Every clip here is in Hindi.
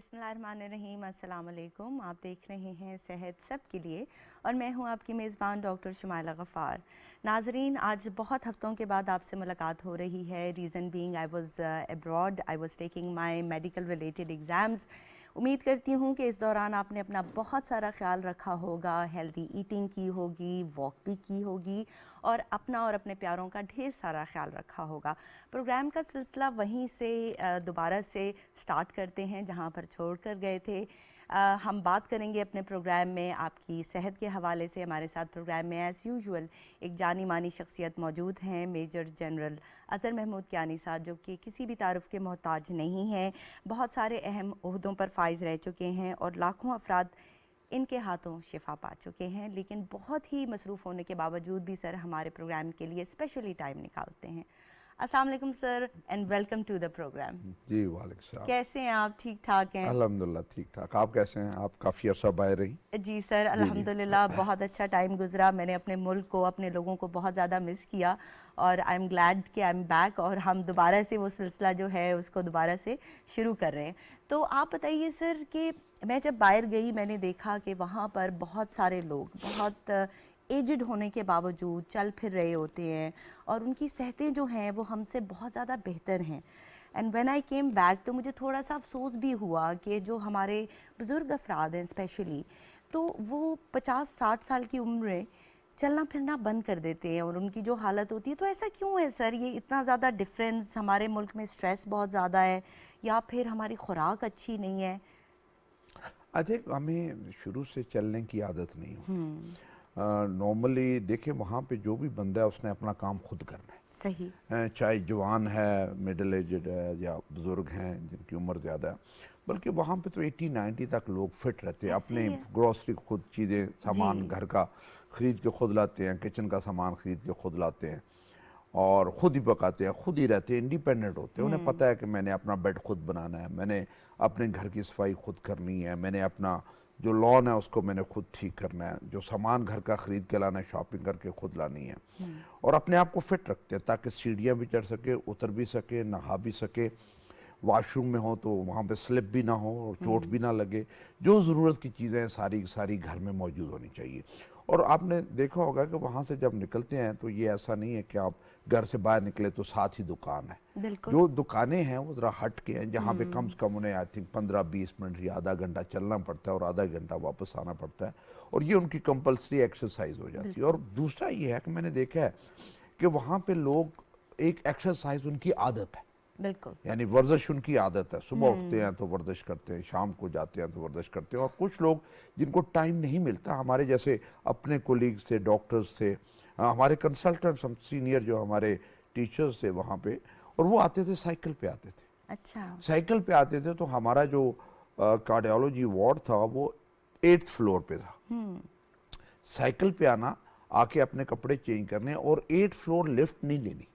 बिस्मिल्लाहिर्रहमानिर्रहीम, अस्सलाम वालेकुम। आप देख रहे हैं सेहत सब के लिए और मैं हूं आपकी मेज़बान डॉक्टर शुमाइला गफ़ार। नाजरीन, आज बहुत हफ़्तों के बाद आपसे मुलाकात हो रही है। Reason being I was abroad, I was taking my medical related exams. उम्मीद करती हूँ कि इस दौरान आपने अपना बहुत सारा ख्याल रखा होगा, हेल्दी ईटिंग की होगी, वॉक भी की होगी और अपना और अपने प्यारों का ढेर सारा ख्याल रखा होगा। प्रोग्राम का सिलसिला वहीं से दोबारा से स्टार्ट करते हैं जहाँ पर छोड़ कर गए थे। हम बात करेंगे अपने प्रोग्राम में आपकी सेहत के हवाले से। हमारे साथ प्रोग्राम में एज़ यूजुअल एक जानी मानी शख्सियत मौजूद हैं, मेजर जनरल अज़हर महमूद कियानी साहब, जो कि किसी भी तारुफ़ के मोहताज नहीं हैं। बहुत सारे अहम ओहदों पर फाइज रह चुके हैं और लाखों अफराद इनके हाथों शिफा पा चुके हैं, लेकिन बहुत ही मसरूफ़ होने के बावजूद भी सर हमारे प्रोग्राम के लिए स्पेशली टाइम निकालते हैं। अस्सलाम वालेकुम sir and welcome to the program. जी वालेकुम सलाम। कैसे हैं आप? ठीक ठाक हैं? अल्हम्दुलिल्लाह ठीक ठाक। आप कैसे हैं? आप काफ़ी अर्सा बाहर रही। जी सर, अल्हम्दुलिल्लाह बहुत अच्छा टाइम गुजरा। मैंने अपने मुल्क को, अपने लोगों को बहुत ज़्यादा मिस किया और आई एम ग्लैड कि आई एम बैक और हम दोबारा से वो सिलसिला जो है उसको दोबारा से शुरू कर रहे हैं। तो आप बताइए सर कि मैं जब बाहर गई मैंने देखा कि वहाँ पर बहुत सारे लोग बहुत एजड होने के बावजूद चल फिर रहे होते हैं और उनकी सेहतें जो हैं वो हमसे बहुत ज़्यादा बेहतर हैं। And when I came back तो मुझे थोड़ा सा अफसोस भी हुआ कि जो हमारे बुज़ुर्ग अफराद हैं स्पेशली, तो वो 50-60 साल की उम्र में चलना फिरना बंद कर देते हैं और उनकी जो हालत होती है, तो ऐसा क्यों है सर? ये इतना ज़्यादा डिफरेंस, हमारे मुल्क में स्ट्रेस बहुत ज़्यादा है या फिर हमारी खुराक अच्छी नहीं है? अच्छा, हमें शुरू से चलने की आदत नहीं होती। नॉर्मली देखिए, वहाँ पे जो भी बंदा है उसने अपना काम खुद करना है। सही। चाहे जवान है, मिडिल एजड है या बुज़ुर्ग हैं जिनकी उम्र ज़्यादा है, बल्कि वहाँ पे तो 80-90 तक लोग फिट रहते हैं। ऐसे अपने ही है। ग्रोसरी खुद, चीज़ें सामान जी। घर का ख़रीद के खुद लाते हैं, किचन का सामान ख़रीद के खुद लाते हैं और ख़ुद ही पकाते हैं, खुद ही रहते हैं, इंडिपेंडेंट होते हैं। उन्हें पता है कि मैंने अपना बेड खुद बनाना है, मैंने अपने घर की सफाई खुद करनी है, मैंने अपना जो लॉन है उसको मैंने खुद ठीक करना है, जो सामान घर का ख़रीद के लाना है, शॉपिंग करके खुद लानी है। और अपने आप को फिट रखते हैं ताकि सीढ़ियाँ भी चढ़ सके, उतर भी सके, नहा भी सके, वॉशरूम में हो तो वहाँ पे स्लिप भी ना हो और चोट भी ना लगे। जो ज़रूरत की चीज़ें हैं सारी सारी घर में मौजूद होनी चाहिए। और आपने देखा होगा कि वहाँ से जब निकलते हैं तो ये ऐसा नहीं है कि आप घर से बाहर निकले तो साथ ही दुकान है। बिल्कुल। जो दुकानें हैं वो ज़रा हट के हैं, जहाँ पे कम से कम उन्हें आई थिंक 15-20 मिनट या आधा घंटा चलना पड़ता है और आधा घंटा वापस आना पड़ता है और ये उनकी कंपल्सरी एक्सरसाइज हो जाती है। और दूसरा ये है कि मैंने देखा है कि वहाँ पे लोग, एक एक्सरसाइज उनकी आदत है, बिल्कुल। यानी वर्जिश उनकी आदत है। सुबह उठते हैं तो वर्जिश करते हैं, शाम को जाते हैं तो वर्जिश करते हैं। और कुछ लोग जिनको टाइम नहीं मिलता, हमारे जैसे अपने कोलीग्स से, डॉक्टर्स से, हमारे कंसल्टेंट्स, हम सीनियर जो हमारे टीचर्स थे वहाँ पे, और वो आते थे साइकिल पे आते थे। अच्छा। साइकिल पे आते थे तो हमारा जो कार्डियोलॉजी वार्ड था वो 8th फ्लोर पे था। साइकिल पे आना, आके अपने कपड़े चेंज करने और 8th फ्लोर लिफ्ट नहीं लेनी,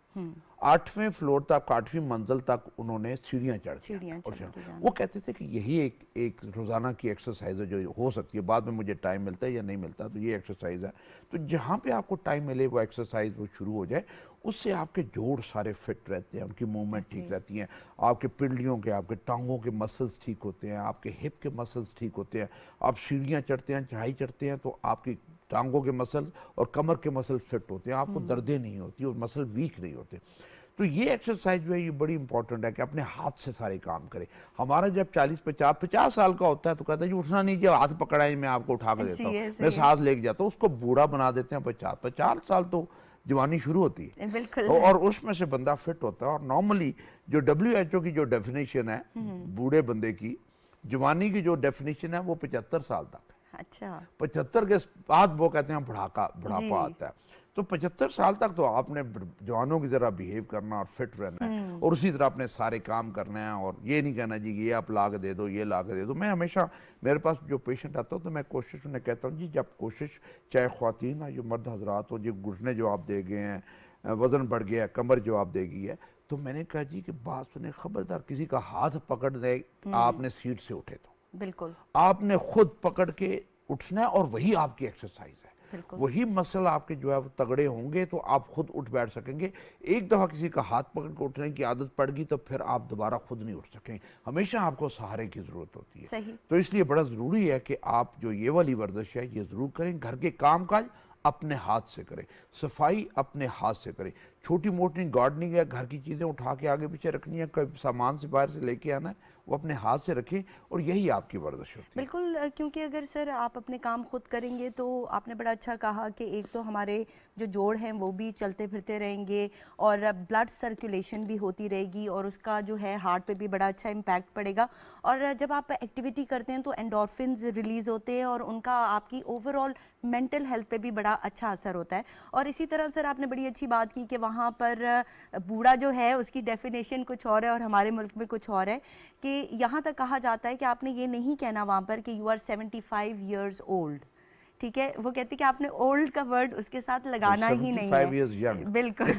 8वें फ्लोर तक, 8वीं मंजिल तक उन्होंने सीढ़ियाँ चढ़ के सीढ़ियाँ आना। चढ़ के और जाना। वो कहते थे कि यही एक रोज़ाना की एक्सरसाइज है जो हो सकती है। बाद में मुझे टाइम मिलता है या नहीं मिलता तो ये एक्सरसाइज है। तो जहाँ पे आपको टाइम मिले वो एक्सरसाइज वो शुरू हो जाए, उससे आपके जोड़ सारे फिट रहते हैं, उनकी मूवमेंट ठीक रहती हैं, आपके पिंडलियों के, आपके टांगों के मसल्स ठीक होते हैं, आपके हिप के मसल्स ठीक होते हैं। आप सीढ़ियाँ चढ़ते हैं, चढ़ाई चढ़ते हैं तो आपकी टांगों के मसल और कमर के मसल फिट होते हैं, आपको दर्दें नहीं होती और मसल वीक नहीं होते। तो ये एक्सरसाइज जो है ये बड़ी इंपॉर्टेंट है कि अपने हाथ से सारे काम करें। हमारा जब 40-50 साल का होता है तो कहता है जी उठना नहीं, जब हाथ पकड़ा है मैं आपको उठा के देता जी, हूँ, ऐसे मैं ही है। साथ लेके जाता हूँ। उसको बूढ़ा बना देते हैं। 50 साल तो जवानी शुरू होती है बिल्कुल। और उसमें से बंदा फिट होता है। और नॉर्मली जो WHO की जो डेफिनेशन है बूढ़े बंदे की, जवानी की जो डेफिनेशन है वो 75 साल तक है। अच्छा। 75 के बाद वो कहते हैं बुढ़ापा जी। आता है। तो 75 साल तक तो आपने जवानों की तरह बिहेव करना और फिट रहना है और उसी तरह अपने सारे काम करना है। और ये नहीं कहना जी ये आप ला के दे दो, ये ला के दे दो। मैं हमेशा, मेरे पास जो पेशेंट आता हो तो मैं कोशिश उन्हें कहता हूँ जी, जब कोशिश, चाहे ख्वातीन या जो मर्द हजरात हो, जो घुटने जो आप दे गए हैं, वज़न बढ़ गया है, कमर जो आप देगी है, तो मैंने कहा जी कि बात सुने, खबरदार किसी का हाथ पकड़ दे आपने सीट से उठे तो बिल्कुल। आपने खुद पकड़ के उठना है और वही आपकी एक्सरसाइज है। बिल्कुल। वही मसल आपके जो है वो तगड़े होंगे तो आप खुद उठ बैठ सकेंगे। एक दफ़ा किसी का हाथ पकड़ के उठने की आदत पड़ गई तो फिर आप दोबारा खुद नहीं उठ सकेंगे, हमेशा आपको सहारे की ज़रूरत होती है। सही। तो इसलिए बड़ा ज़रूरी है कि आप जो ये वाली वर्जिश है ये ज़रूर करें। घर के काम काज अपने हाथ से करें, सफाई अपने हाथ से करें। छोटी मोटी गार्डनिंग है, घर की चीज़ें उठा के आगे पीछे रखनी है, कोई सामान से बाहर से लेके आना है, वो अपने हाथ से रखें और यही आपकी वर्जिश होती है। बिल्कुल क्योंकि अगर सर आप अपने काम खुद करेंगे तो आपने बड़ा अच्छा कहा कि एक तो हमारे जो जोड़ हैं वो भी चलते फिरते रहेंगे और ब्लड सर्कुलेशन भी होती रहेगी और उसका जो है हार्ट पे भी बड़ा अच्छा इम्पैक्ट पड़ेगा। और जब आप एक्टिविटी करते हैं तो एंडोर्फिन्स रिलीज़ होते हैं और उनका आपकी ओवरऑल मेंटल हेल्थ पे भी बड़ा अच्छा असर होता है। और इसी तरह सर आपने बड़ी अच्छी बात की कि वहाँ पर बूढ़ा जो है उसकी डेफिनेशन कुछ और है और हमारे मुल्क में कुछ और है, कि यहाँ तक कहा जाता है कि आपने ये नहीं कहना वहाँ पर कि यू आर 75 ईयर्स ओल्ड। ठीक है, वो कहते हैं कि आपने ओल्ड का वर्ड उसके साथ लगाना ही नहीं 75 है। years young। बिल्कुल।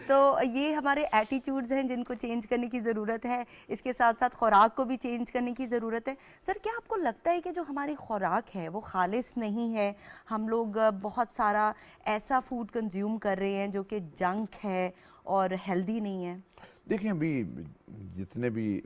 तो ये हमारे एटीट्यूड्स हैं जिनको चेंज करने की ज़रूरत है, इसके साथ साथ खुराक को भी चेंज करने की ज़रूरत है। सर क्या आपको लगता है कि जो हमारी खुराक है वो खालिस नहीं है, हम लोग बहुत सारा ऐसा फूड कंज्यूम कर रहे हैं जो कि जंक है और हेल्दी नहीं है? देखिए अभी जितने भी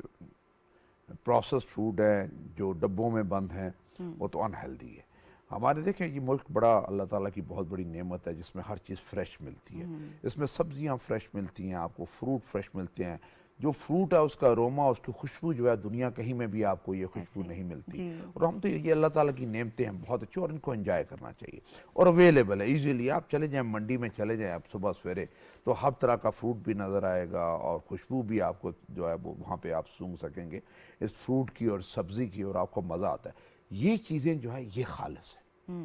प्रोसेस फूड है जो डब्बों में बंद हैं वो तो अनहेल्दी है। हमारे देखें ये मुल्क बड़ा अल्लाह ताला की बहुत बड़ी नेमत है जिसमें हर चीज़ फ्रेश मिलती है। इसमें सब्जियां फ्रेश मिलती हैं, आपको फ्रूट फ्रेश मिलते हैं। जो फ्रूट है उसका अरोमा, उसकी खुशबू जो है दुनिया कहीं में भी आपको ये खुशबू ऐसे नहीं मिलती। जी। और हम तो ये अल्लाह ताला की नेमतें हैं बहुत अच्छी और इनको एंजॉय करना चाहिए और अवेलेबल है ईजीली। आप चले जाएं मंडी में चले जाएं आप सुबह सवेरे तो हर तरह का फ्रूट भी नज़र आएगा और खुशबू भी आपको जो है वो वहाँ पे आप सूंघ सकेंगे इस फ्रूट की और सब्ज़ी की और आपको मज़ा आता है। ये चीज़ें जो है ये खालिस है।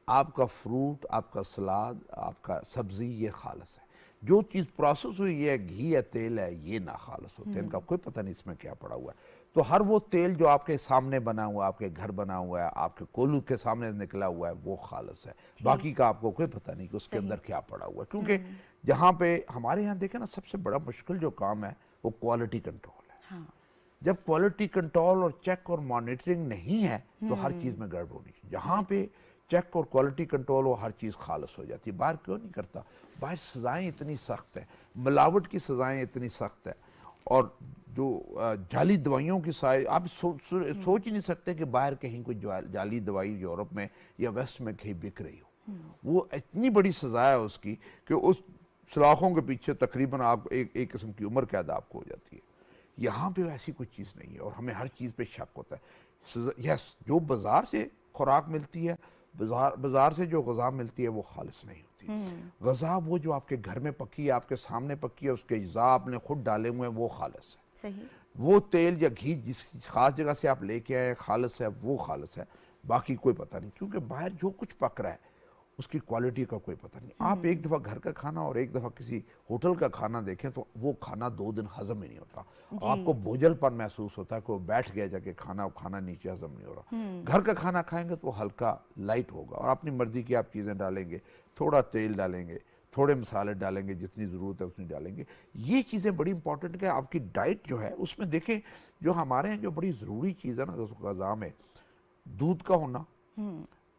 आपका फ्रूट, आपका सलाद, आपका सब्ज़ी ये खालिस है। जो चीज़ प्रोसेस हुई है, घी है, तेल है, ये ना खालिस होते हैं। इनका कोई पता नहीं इसमें क्या पड़ा हुआ है। तो हर वो तेल जो आपके सामने बना हुआ है, आपके घर बना हुआ है, आपके कोल्हू के सामने निकला हुआ है, वो खालिस है। बाकी का आपको कोई पता नहीं कि उसके सही। अंदर क्या पड़ा हुआ है। क्योंकि जहाँ पे हमारे यहाँ देखें ना सबसे बड़ा मुश्किल जो काम है वो क्वालिटी कंट्रोल है। हाँ। जब क्वालिटी कंट्रोल और चेक और मॉनिटरिंग नहीं है तो हर चीज़ में गड़बड़ होनी चाहिए। जहाँ पे चेक और क्वालिटी कंट्रोल हो हर चीज़ खालस हो जाती है। बाहर क्यों नहीं करता? बाहर सज़ाएं इतनी सख्त है, मिलावट की सज़ाएं इतनी सख्त है और जो जाली दवाइयों की आप सोच ही नहीं सकते कि बाहर कहीं कोई जाली दवाई यूरोप में या वेस्ट में कहीं बिक रही हो। वो इतनी बड़ी सज़ा है उसकी कि उस सलाखों के पीछे तकरीबन आप एक किस्म की उम्र कैद आपको हो जाती है। यहाँ पे ऐसी कोई चीज़ नहीं है और हमें हर चीज़ पे शक होता है। यस, जो बाज़ार से खुराक मिलती है, बाज़ार से जो ग़ज़ा मिलती है वो खालिस नहीं होती। ग़ज़ा वो जो आपके घर में पकी है, आपके सामने पकी है, उसके अज़ा आपने खुद डाले हुए हैं, वो खालिस है। सही। वो तेल या घी जिस खास जगह से आप लेके आए खालिस है, वो खालिस है। बाकी कोई पता नहीं, क्योंकि बाहर जो कुछ पक रहा है उसकी क्वालिटी का कोई पता नहीं। आप एक दफ़ा घर का खाना और एक दफ़ा किसी होटल का खाना देखें तो वो खाना 2 दिन हजम ही नहीं होता। आपको बोझलपन महसूस होता है, कोई बैठ गया जाके खाना नीचे हजम नहीं हो रहा। घर का खाना खाएंगे तो हल्का लाइट होगा और अपनी मर्जी की आप चीज़ें डालेंगे, थोड़ा तेल डालेंगे, थोड़े मसाले डालेंगे, जितनी ज़रूरत है उतनी डालेंगे। ये चीज़ें बड़ी इंपॉर्टेंट है। आपकी डाइट जो है उसमें देखें जो हमारे यहाँ जो बड़ी ज़रूरी चीज़ है ना ग़ज़ा में, दूध का होना,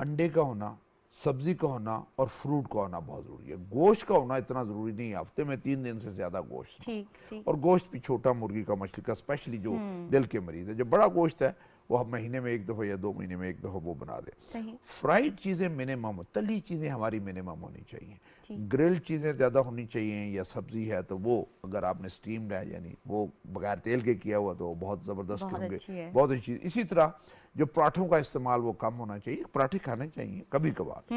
अंडे का होना, सब्जी का होना और फ्रूट का होना बहुत ज़रूरी है। गोश्त का होना इतना ज़रूरी नहीं है, हफ्ते में 3 दिन से ज़्यादा गोश्त। ठीक। और गोश्त भी छोटा, मुर्गी का, मछली का, स्पेशली जो दिल के मरीज़ है। जो बड़ा गोश्त है वो हम महीने में 1 दफ़ा या 2 महीने में 1 दफ़ा वो बना दें। सही। फ्राइड चीज़ें मिनिमम, तली चीज़ें हमारी मिनिमम होनी चाहिए। ग्रिल्ड चीज़ें ज़्यादा होनी चाहिए। या सब्ज़ी है तो वो अगर आपने स्टीम्ड है यानी वो बगैर तेल के किया हुआ तो वो बहुत ज़बरदस्त होंगे, बहुत अच्छी। इसी तरह जो पराठों का इस्तेमाल वो कम होना चाहिए। पराठे खाने चाहिए कभी कभार।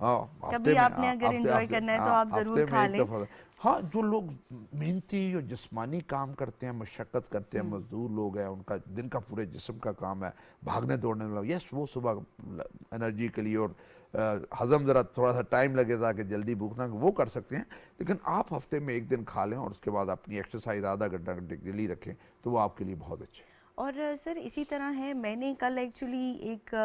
हाँ, कभी आपने अगर एंजॉय करना है तो आप ज़रूर खा लें। हाँ, जो लोग मेहनती जो जिस्मानी काम करते हैं, मशक्क़त करते हैं, मजदूर लोग हैं, उनका दिन का पूरे जिस्म का काम है भागने दौड़ने वाला, यस वो सुबह एनर्जी के लिए और हज़म ज़रा थोड़ा सा टाइम लगे ताकि जल्दी भूख ना, वो कर सकते हैं। लेकिन आप हफ्ते में 1 दिन खा लें और उसके बाद अपनी एक्सरसाइज आधा घंटा डेली रखें तो वो आपके लिए बहुत अच्छे। और सर इसी तरह है, मैंने कल एक्चुअली एक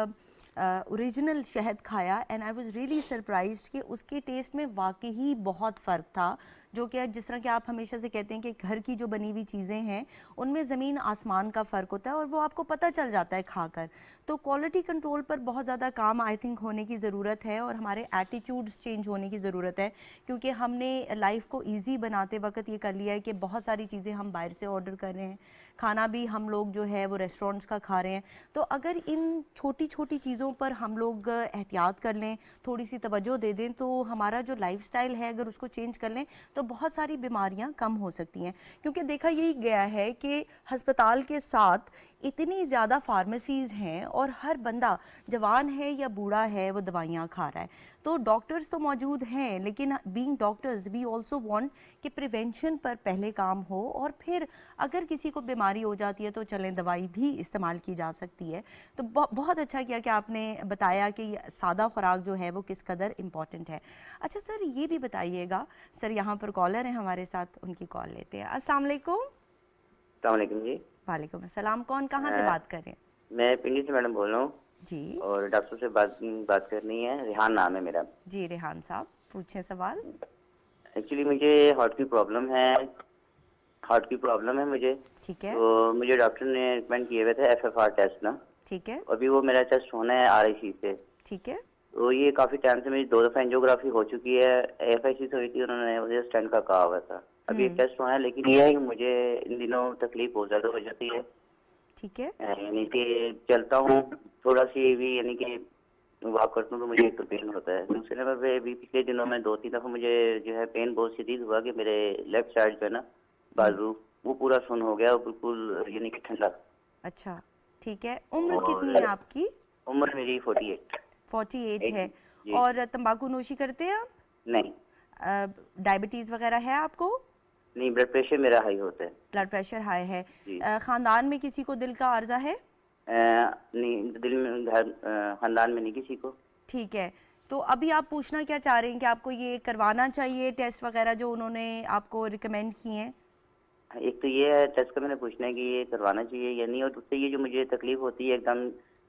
ओरिजिनल शहद खाया and I was really surprised कि उसके टेस्ट में वाकई बहुत फ़र्क था जो कि जिस तरह कि आप हमेशा से कहते हैं कि घर की जो बनी हुई चीज़ें हैं उनमें ज़मीन आसमान का फ़र्क होता है और वो आपको पता चल जाता है खाकर। तो क्वालिटी कंट्रोल पर बहुत ज़्यादा काम आई थिंक होने की ज़रूरत है और हमारे एटीट्यूड्स चेंज होने की ज़रूरत है, क्योंकि हमने लाइफ को ईजी बनाते वक्त ये कर लिया है कि बहुत सारी चीज़ें हम बाहर से ऑर्डर कर रहे हैं, खाना भी हम लोग जो है वो रेस्टोरेंट्स का खा रहे हैं। तो अगर इन छोटी छोटी चीज़ों पर हम लोग एहतियात कर लें, थोड़ी सी तवज्जो दे दें, तो हमारा जो लाइफस्टाइल है अगर उसको चेंज कर लें तो बहुत सारी बीमारियां कम हो सकती हैं। क्योंकि देखा यही गया है कि अस्पताल के साथ इतनी ज़्यादा फार्मेसीज़ हैं और हर बंदा जवान है या बूढ़ा है वो दवाइयाँ खा रहा है। तो डॉक्टर्स तो मौजूद हैं, लेकिन being doctors we also want कि प्रिवेंशन पर पहले काम हो और फिर अगर किसी को बीमारी हो जाती है तो चलें दवाई भी इस्तेमाल की जा सकती है। तो बहुत अच्छा किया कि आपने बताया कि सादा खुराक जो है वो किस कदर इम्पॉर्टेंट है। अच्छा सर, ये भी बताइएगा, सर यहाँ पर कॉलर हैं हमारे साथ, उनकी कॉल लेते हैं। अस्सलाम वालेकुम। अस्सलाम वालेकुम जी। वालेकुम अस्सलाम। कौन कहाँ से बात कर रहे हैं? मैं पिंडी से मैडम बोल रहा हूँ जी और डॉक्टर से बात करनी है। रिहान नाम है मेरा। जी रेहान साहब, पूछें सवाल। एक्चुअली मुझे हार्ट की प्रॉब्लम है मुझे। ठीक है। तो मुझे डॉक्टर ने रिकमेंड किए हुए थे FFR टेस्ट ना। ठीक है। अभी वो मेरा टेस्ट होना है RIC से। ठीक है। तो ये काफी टाइम से मेरी 2 दफा एंजियोग्राफी हो चुकी है। FIC से हुई थी, उन्होंने मुझे स्टेंट का कहा हुआ था। अभी एक टेस्ट होना है, लेकिन ये है कि मुझे इन दिनों तकलीफ बहुत ज्यादा हो जाती है। ठीक है। यानी कि चलता हूँ थोड़ा सी भी, यानी कि वॉक करता हूँ तो मुझे एक तो पेन होता है। दूसरे नंबर पे भी पिछले दिनों में 2-3 दफा मुझे जो है पेन बहुत शदीद हुआ कि मेरे लेफ्ट साइड जो है ना बाजू वो पूरा सुन हो गया और बिल्कुल यानी कि ठंडा। अच्छा ठीक है। उम्र और कितनी है आपकी? उम्र मेरी 48 48 है। जी। और तंबाकू नोशी करते हैं आप? नहीं डायबिटीज़ वगैरह है आपको? नहीं, ब्लड प्रेशर मेरा हाई होता है। ब्लड प्रेशर हाई है। जी। ख़ानदान में किसी को दिल का आर्जा है? नहीं, दिल में खानदान में नहीं किसी को। ठीक है। तो अभी आप पूछना क्या चाह रहे हैं कि आपको ये करवाना चाहिए टेस्ट वगैरह जो उन्होंने आपको रिकमेंड किए हैं? एक तो ये है टेस्ट का मैंने पूछना है कि ये करवाना चाहिए या नहीं, और दूसरे ये जो मुझे तकलीफ होती है एकदम,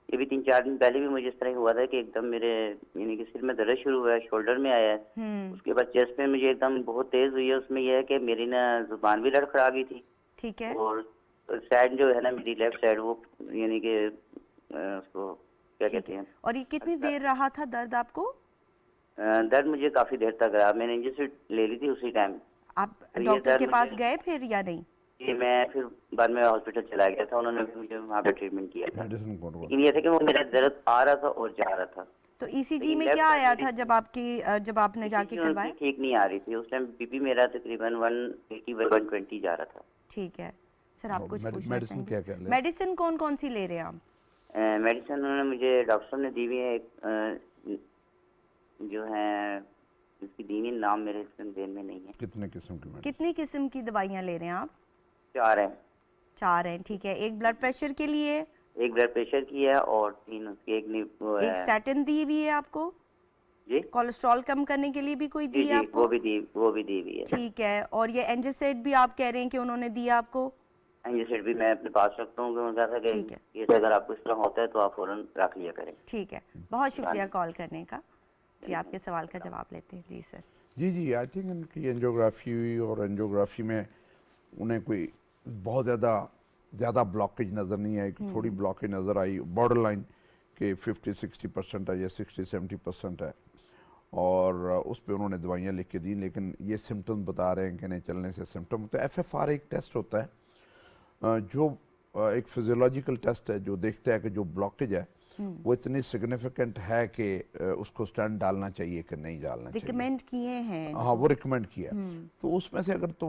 ये भी 3-4 दिन पहले भी मुझे इस तरह हुआ था कि एकदम मेरे यानी कि सिर में दर्द शुरू हुआ है, शोल्डर में आया है। उसके बाद चेस्ट में मुझे एकदम बहुत तेज हुई है। उसमें यह है कि मेरी ना जुबान भी लड़खड़ा गई थी। ठीक है। और साइड जो है ना मेरी लेफ्ट साइड वो यानी कि उसको क्या कहते हैं। और ये कितनी देर रहा था दर्द आपको? दर्द मुझे काफी देर तक रहा। मैंने इंजेक्शन ले ली थी उसी टाइम। आप तो ये डॉक्टर दर्द के पास मुझे- गए फिर या नहीं? ये मैं फिर बाद में हॉस्पिटल चला गया था, उन्होंने भी मुझे वहाँ पे ट्रीटमेंट किया था। मेडिसिन कौन लेकिन ये था कि वो मेरा दर्द आ रहा था और जा रहा था। तो ECG लेकिन में left क्या side आया मेरी- था जब आपने जाके ECG उनकी करवाया? ठीक नहीं आ रही थी उस टाइम। BP मेरा तकरीबन 180-120 जा रहा था। ठीक है। सर आप और कुछ पूछना मेडिसिन चाहेंगे? क्या-क्या ले? मेडिसिन कौन कौन सी ले रहे हैं आप? मेडिसिन उन्होंने मुझे डॉक्टर साहब ने दी हुई है। एक जो है इसकी दीनी नाम मेरे देन में नहीं है। कितने किस्म की मेडिसिन? कितनी किस्म की दवाइयाँ ले रहे हैं आप? 4 है। 4 हैं। ठीक है। एक ब्लड प्रेशर के लिए, एक ब्लड प्रेशर की है और 3 उसकी वो एक है। स्टैटिन दी हुई है आपको? जी कोलेस्ट्रॉल कम करने के लिए भी कोई जी दी है जी, आपको? वो भी दी हुई है। ठीक है। और ये एंजासाइड भी आप कह रहे हैं कि उन्होंने दिया आपको? एंजियोसेट भी मैं अपने पास रखता हूँ। उन्होंने कहा था ठीक है। कि ये अगर आपको इस तरह होता है तो आप फौरन रख लिया करें। ठीक है। बहुत शुक्रिया कॉल करने का। जी आपके सवाल का जवाब लेते हैं। जी सर। जी आई थिंक इनकी एंजियोग्राफी हुई और एंजियोग्राफी में उन्हें कोई बहुत ज़्यादा ब्लॉकेज नज़र नहीं आई, थोड़ी ब्लॉकेज नज़र आई बॉर्डर लाइन के 50-60% है या 60-70% है, और उस पर उन्होंने दवाइयाँ लिख के दी। लेकिन ये सिम्टम्स बता रहे हैं कि नहीं चलने से सिम्टम। तो FFR एक टेस्ट होता है जो एक फिजियोलॉजिकल टेस्ट है जो देखता है कि जो ब्लॉकेज है वो इतनी सिग्निफिकेंट है कि उसको स्टेंट डालना चाहिए कि नहीं डालना चाहिए। रिकमेंड किए हैं? हाँ, वो रिकमेंड किया। तो उसमें से अगर तो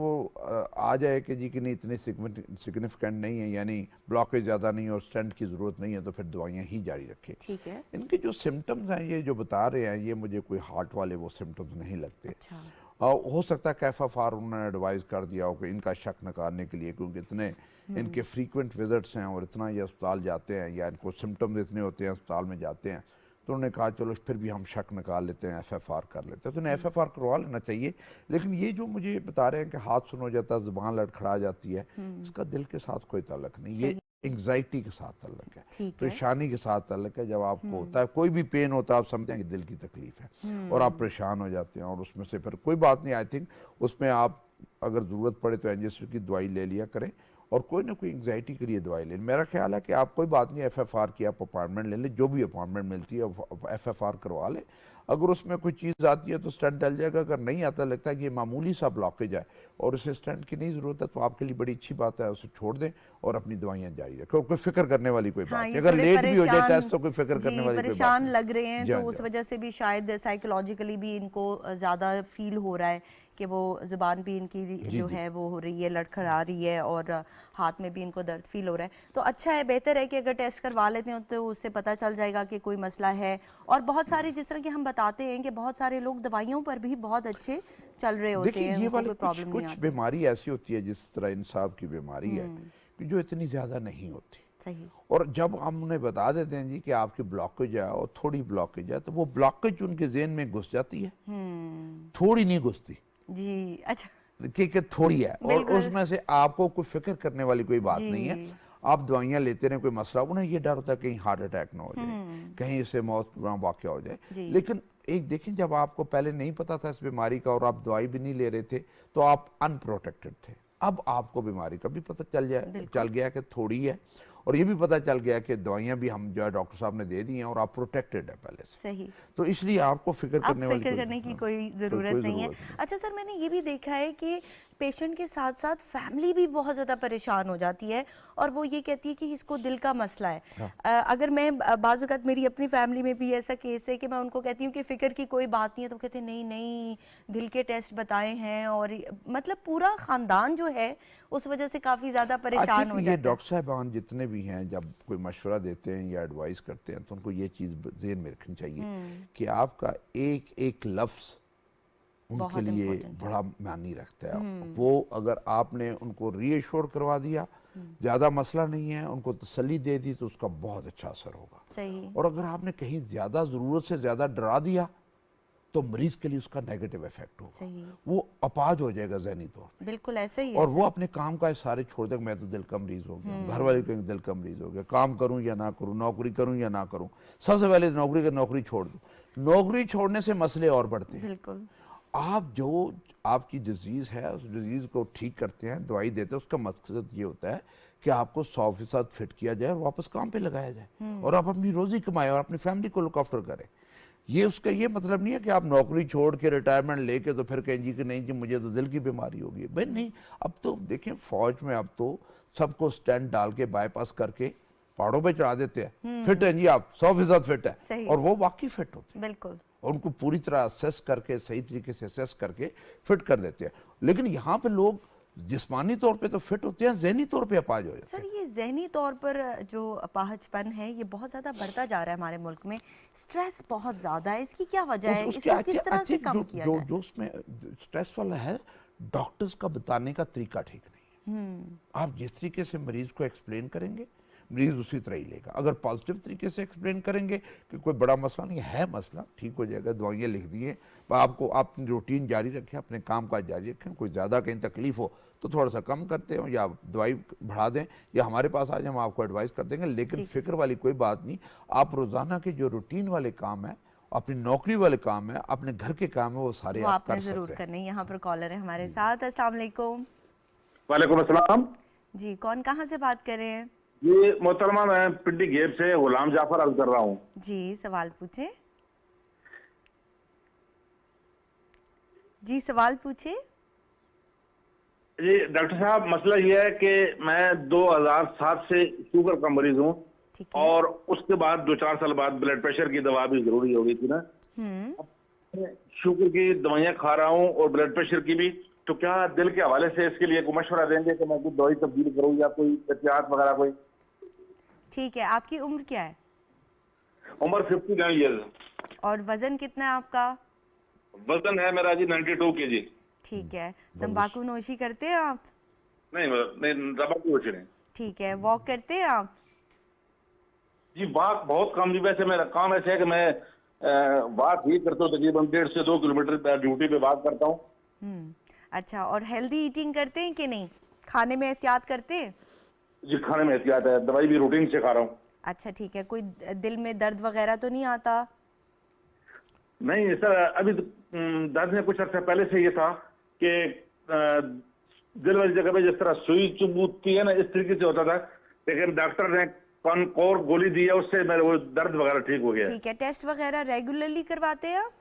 आ जाए कि जी कि नहीं इतनी सिग्निफिकेंट नहीं है, यानी ब्लॉकेज ज़्यादा नहीं और स्टेंट की ज़रूरत नहीं है, तो फिर दवाइयाँ ही जारी रखें। ठीक है। इनके जो सिम्टम्स हैं ये जो बता रहे हैं, ये मुझे कोई हार्ट वाले वो सिम्टम्स नहीं लगते। अच्छा। हो सकता है कि FFR उन्होंने एडवाइस कर दिया हो कि इनका शक निकालने के लिए, क्योंकि इतने इनके फ्रीक्वेंट विजिट्स हैं और इतना ये अस्पताल जाते हैं या इनको सिम्टम्स इतने होते हैं अस्पताल में जाते हैं, तो उन्होंने कहा चलो फिर भी हम शक निकाल लेते हैं, FFR कर लेते हैं। तो उन्हें FFR करवा लेना चाहिए। लेकिन ये जो मुझे बता रहे हैं कि हाथ सुन हो जाता है, जुबान लड़खड़ा जाती है, इसका दिल के साथ कोई ताल्लुक नहीं। ये एंग्जाइटी के साथ ताल्लुक है, ठीक है। परेशानी के साथ ताल्लुक है। जब आपको होता है कोई भी पेन होता है, आप समझते हैं कि दिल की तकलीफ है और आप परेशान हो जाते हैं, और उसमें से फिर कोई बात नहीं, आई थिंक उसमें आप अगर ज़रूरत पड़े तो एंजियोस्टोमी की दवाई ले लिया करें, और कोई ना कोई एंग्जाइटी के लिए दवाई ले। मेरा ख्याल है कि आप कोई बात नहीं, FFR की आप अपॉइंटमेंट ले लें, जो भी अपॉइंटमेंट मिलती है FFR करवा लें। अगर उसमें कोई चीज़ आती है तो स्टंट डल जाएगा, अगर नहीं आता, लगता है कि ये मामूली सा ब्लॉकेज है और उसे स्टंट की नहीं ज़रूरत है, तो आपके लिए बड़ी अच्छी बात है, उसे छोड़ दें और अपनी दवाइयाँ जारी रखें, और कोई फिक्र करने वाली कोई बात हाँ, नहीं। ये अगर थोड़े लेट भी हो जाए परेशान- टेस्ट तो कोई फिक्र जी, करने वाली कोई बात परेशान नहीं। लग रहे हैं, जी तो हाँ, उस जी हाँ। वजह से भी शायद साइकोलॉजिकली भी इनको ज़्यादा फील हो रहा है कि वो ज़ुबान भी इनकी जो जी। है वो हो रही है, लड़खड़ा रही है, और हाथ में भी इनको दर्द फील हो रहा है। तो अच्छा है, बेहतर है कि अगर टेस्ट करवा लेते हैं तो उससे पता चल जाएगा कि कोई मसला है। और बहुत सारे, जिस तरह कि हम बताते हैं कि बहुत सारे लोग दवाइयों पर भी बहुत अच्छे चल रहे होते देखिए, हैं, ये उनको वाली कोई प्रॉब्लम नहीं कुछ आती। बीमारी ऐसी होती है, जिस तरह इंसाफ की बीमारी है, कि जो इतनी ज़्यादा नहीं होती, सही। और जब हम उन्हें बता देते हैं जी कि आपकी ब्लॉकेज है और थोड़ी ब्लॉकेज है, तो वो ब्लॉकेज उनके जेहन में घुस जाती है, थोड़ी नहीं घुसती, जी, अच्छा। कि थोड़ी है, और बिल्कुल। उसमें से आपको कोई फिक्र करने वाली कोई बात जी। नहीं है। आप दवाइयाँ लेते रहें, कोई मसला, उन्हें ये डर होता है कहीं हार्ट अटैक ना हो जाए, कहीं इससे मौत का वाक़या हो जाए। जी। लेकिन एक देखें, जब आपको पहले नहीं पता था इस बीमारी का और आप दवाई भी नहीं ले रहे थे, तो आप अनप्रोटेक्टेड थे। अब आपको बीमारी का भी पता चल गया कि थोड़ी है, और ये भी पता चल गया कि दवाइयाँ भी हम जो है डॉक्टर साहब ने दे दी हैं और आप प्रोटेक्टेड है पहले से। सही। तो इसलिए आपको फिक्र अब करने वाली फिक्र करने की कोई ज़रूरत नहीं है। अच्छा सर, मैंने ये भी देखा है कि पेशेंट के साथ साथ फैमिली भी बहुत ज़्यादा परेशान हो जाती है, और वो ये कहती है कि इसको दिल का मसला है। अगर मैं बाज़ औक़ात मेरी अपनी फैमिली में भी ऐसा केस है कि मैं उनको कहती हूँ कि फ़िक्र की कोई बात नहीं है, तो कहते हैं नहीं नहीं, दिल के टेस्ट बताए हैं, और मतलब पूरा ख़ानदान जो है उस वजह से काफ़ी ज़्यादा परेशान हो ये जाता है। डॉक्टर साहबान जितने भी हैं, जब कोई मशवरा देते हैं या एडवाइस करते हैं, तो उनको ये चीज़ ज़हन में रखनी चाहिए कि आपका एक एक लफ्ज़ उनके बहुत लिए important है। बड़ा मायने रखता है। वो अगर आपने उनको रीएश्योर करवा दिया, ज़्यादा मसला नहीं है, उनको तसल्ली दे दी, तो उसका बहुत अच्छा असर होगा। सही। और अगर आपने कहीं ज़्यादा ज़रूरत से ज़्यादा डरा दिया, तो मरीज़ के लिए उसका नेगेटिव इफेक्ट होगा, सही। वो अपाज हो जाएगा ज़हनी तौर पे, बिल्कुल ऐसे ही है और सर। वो अपने काम का सारे छोड़ देगा। मैं तो दिल का मरीज हो गया, घर वाले कहेंगे दिल का मरीज हो गया, काम करूं या ना करूं, नौकरी करूं या ना करूं, सबसे पहले नौकरी छोड़ दूं। नौकरी छोड़ने से मसले और बढ़ते हैं। बिल्कुल। आप जो आपकी डिजीज़ है, उस डिजीज़ को ठीक करते हैं, दवाई देते हैं, उसका मकसद ये होता है कि आपको 100% फिट किया जाए और वापस काम पे लगाया जाए, और आप अपनी रोज़ी कमाएं और अपनी फैमिली को लुक आफ्टर करें। ये उसका ये मतलब नहीं है कि आप नौकरी छोड़ के रिटायरमेंट लेके तो फिर कहें जी कि नहीं जी मुझे तो दिल की बीमारी होगी। भाई नहीं, अब तो देखें फौज में अब तो सबको स्टैंड डाल के बाईपास करके पहाड़ों पे चढ़ा देते हैं, फिट हैं जी आप, 100% फिट है, सही। और वो वाकई फिट होते हैं, बिल्कुल। और उनको पूरी तरह असेस करके, सही तरीके से असेस करके फिट कर देते हैं। लेकिन यहाँ पे लोग जिस्मानी तौर पे तो फिट होते हैं, जहनी तौर पे अपाज हो जाते हैं। सर, ये ज़हनी तौर पर जो अपाहजपन है ये बहुत ज़्यादा बढ़ता जा रहा है हमारे मुल्क में। स्ट्रेस बहुत ज़्यादा है, इसकी क्या वजह है? उसके इसको किस तरह से कम किया जो जाए? जो उसमें स्ट्रेस वाला है, डॉक्टर्स का बताने का तरीका ठीक नहीं है। आप जिस तरीके से मरीज को एक्सप्लेन करेंगे, मरीज उसी तरह ही लेगा। अगर पॉजिटिव तरीके से एक्सप्लेन करेंगे कि कोई बड़ा मसला नहीं है, मसला ठीक हो जाएगा, दवाइयाँ लिख दिए, पर आपको अपनी रूटीन जारी रखें, अपने काम काज जारी रखें, कोई ज़्यादा कहीं तकलीफ हो तो थोड़ा सा कम करते हो या दवाई बढ़ा दें, या हमारे पास आज हम आपको एडवाइस कर देंगे। लेकिन फिक्र वाली कोई बात नहीं। आप रोज़ाना के जो रूटीन वाले काम है, अपनी नौकरी वाले काम है, अपने घर के काम है, वो सारे वो आप आपने कर ज़रूर सकते हैं। करने। यहाँ पर कॉलर है हमारे साथ। अस्सलाम वालेकुम। वालेकुम अस्सलाम जी, कौन कहाँ से बात कर रहे हैं? ये मोहतरमा मैं पिंडी गेट से गुलाम जाफर अर्ज कर रहा हूँ। जी, सवाल पूछे। जी, सवाल पूछे। जी डॉक्टर साहब, मसला ये है कि मैं 2007 से शुगर का मरीज हूँ, ठीक है। और उसके बाद 2-4 साल बाद ब्लड प्रेशर की दवा भी जरूरी हो गई थी ना। शुगर की दवाइयाँ खा रहा हूँ और ब्लड प्रेशर की भी। तो क्या दिल के हवाले से इसके लिए कोई मशवरा देंगे कि मैं कोई दवाई तब्दील करूँ या कोई एहतियात वगैरह कोई? ठीक है। आपकी उम्र क्या है उम्र 59 ईयर्स। और वजन कितना है आपका? वजन है मेरा जी 92 kg। ठीक है। तंबाकू नोशी करते हैं आप? नहीं तंबाकू कुछ नहीं। ठीक है। वॉक करते हैं आप? जी वॉक बहुत कम जी। वैसे मेरा काम ऐसा है कि मैं वॉक ही करता हूँ, तकरीबन 1.5 से 2 किलोमीटर ड्यूटी पे वॉक करता हूँ। अच्छा, और हेल्दी ईटिंग करते हैं कि नहीं? खाने में एहतियात करते हैं? जी खाने में एहतियात है, दवाई भी रूटीन से खा रहा हूँ। अच्छा ठीक है, कोई दिल में दर्द वगैरह तो नहीं आता? नहीं सर, अभी तो, दर्द में कुछ अर्सा पहले से ये था कि दिल वाली जगह पे जिस तरह सुई चुभती है ना, इस तरीके से होता था, लेकिन डॉक्टर ने कॉनकोर गोली दी है, उससे मेरे वो दर्द वगैरह ठीक हो गया है। ठीक है, टेस्ट वगैरह रेगुलरली करवाते हैं आप?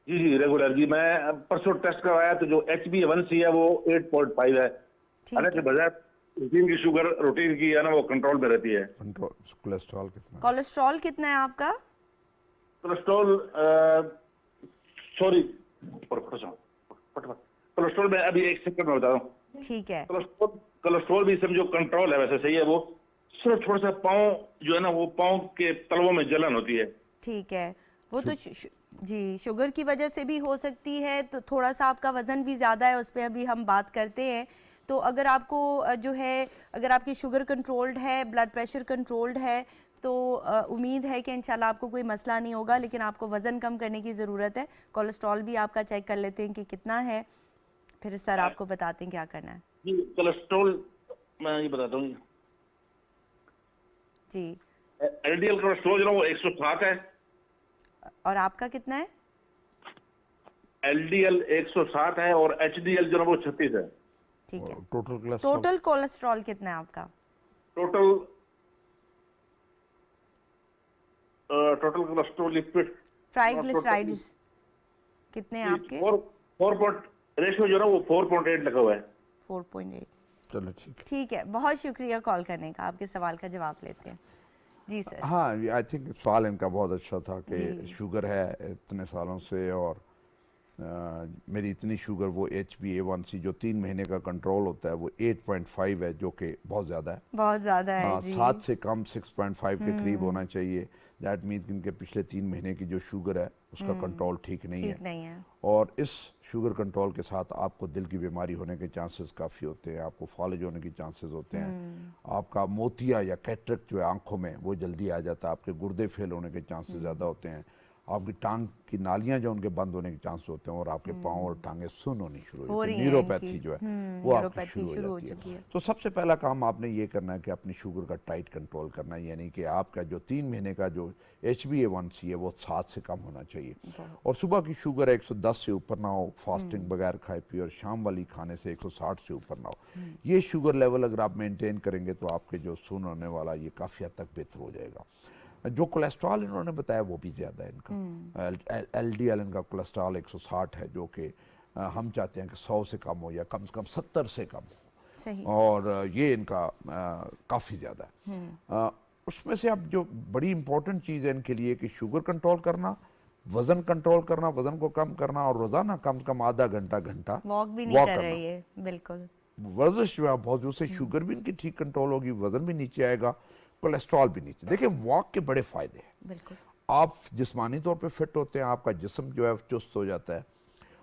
जी जी रेगुलर जी। मैं परसों टेस्ट करवाया तो जो HbA1c है वो 8.5 है। ठीक हालांकि है। बजाय रूटीन की शुगर रूटीन की है ना, वो कंट्रोल में रहती है। कंट्रोल कोलेस्ट्रॉल कितना है? कोलेस्ट्रॉल कितना है आपका? कोलेस्ट्रॉल सॉरी कोलेस्ट्रॉल में अभी एक सेकंड में बता रहा हूँ। ठीक है। कोलेस्ट्रॉल भी समझो कंट्रोल है, वैसे सही है वो। सिर्फ थोड़ा सा पाँव जो है ना, वो पाँव के तलवों में जलन होती है। ठीक है, वो तो जी शुगर की वजह से भी हो सकती है, तो थोड़ा सा आपका वज़न भी ज़्यादा है, उस पर अभी हम बात करते हैं। तो अगर आपको जो है, अगर आपकी शुगर कंट्रोल्ड है, ब्लड प्रेशर कंट्रोल्ड है, तो उम्मीद है कि इंशाल्लाह आपको कोई मसला नहीं होगा, लेकिन आपको वज़न कम करने की ज़रूरत है। कोलेस्ट्रॉल भी आपका चेक कर लेते हैं कि कितना है, फिर सर आपको बताते हैं क्या करना है। जी कोलेस्ट्रॉल मैं ये बताता हूँ जी। LDL कोलेस्ट्रॉल जो है वो 107 है। और आपका कितना है? LDL 107 है और HDL जो है वो 36 है। ठीक है। Total cholesterol? टोटल कोलेस्ट्रॉल कितना है आपका? टोटल कोलेस्ट्रॉल लिपिड ट्राइग्लिसराइड्स कितने हैं आपके? 4 रेशियो जो है ना वो 4.8 लगा हुआ है। 4.8। चलो ठीक है। ठीक है, बहुत शुक्रिया कॉल करने का। आपके सवाल का जवाब लेते हैं। जी सर। हाँ, आई थिंक सवाल इनका बहुत अच्छा था कि शुगर है इतने सालों से, और मेरी इतनी शुगर, वो HbA1c जो 3 महीने का कंट्रोल होता है वो 8.5 है, जो कि बहुत ज़्यादा है। बहुत ज़्यादा है जी। 7 से कम 6.5 के करीब होना चाहिए। दैट मीन्स कि इनके पिछले 3 महीने की जो शुगर है उसका कंट्रोल ठीक नहीं ठीक नहीं है। और इस शुगर कंट्रोल के साथ आपको दिल की बीमारी होने के चांसेस काफ़ी होते हैं, आपको फॉलेज होने के चांसेस होते हैं, आपका मोतिया या कैटरेक्ट जो है आंखों में वो जल्दी आ जाता है, आपके गुर्दे फेल होने के चांसेस ज़्यादा होते हैं, आपकी टांग की नालियां जो उनके बंद होने के चांस होते हैं, और आपके पाँव और टांगें सुन्न होनी शुरू हो होती रही है। हैं न्यूरोपैथी इनकी। जो है वो आपकी न्यूरोपैथी शुरू हो चुकी जाती है। है। तो सबसे पहला काम आपने ये करना है कि अपनी शुगर का टाइट कंट्रोल करना है, यानी कि आपका जो 3 महीने का जो HbA1c है वो 7 से कम होना चाहिए, और सुबह की शुगर 110 से ऊपर ना हो, फास्टिंग बगैर खाए पिए, और शाम वाली खाने से 160 से ऊपर ना हो। ये शुगर लेवल अगर आप मेंटेन करेंगे तो आपके जो सुन्न होने वाला ये काफ़ी हद तक बेहतर हो जाएगा। जो कोलेस्ट्रॉल इन्होंने बताया वो भी ज़्यादा है इनका। LDL इनका कोलेस्ट्रॉल 160 है, जो कि हम चाहते हैं कि 100 से कम हो या कम से कम 70 से कम हो। सही। और ये इनका काफ़ी ज़्यादा है। उसमें से अब जो बड़ी इंपॉर्टेंट चीज़ है इनके लिए कि शुगर कंट्रोल करना, वज़न कंट्रोल करना, वज़न को कम करना, और रोज़ाना कम से कम आधा घंटा वॉक भी नहीं कर रही है। बिल्कुल। वर्जिश जो है बहुत, उससे शुगर भी इनकी ठीक कंट्रोल होगी, वज़न भी नीचे आएगा, कोलेस्ट्रॉल भी नीचे। देखिए वॉक के बड़े फ़ायदे हैं। बिल्कुल। आप जिस्मानी तौर पे फिट होते हैं, आपका जिस्म जो है चुस्त हो जाता है,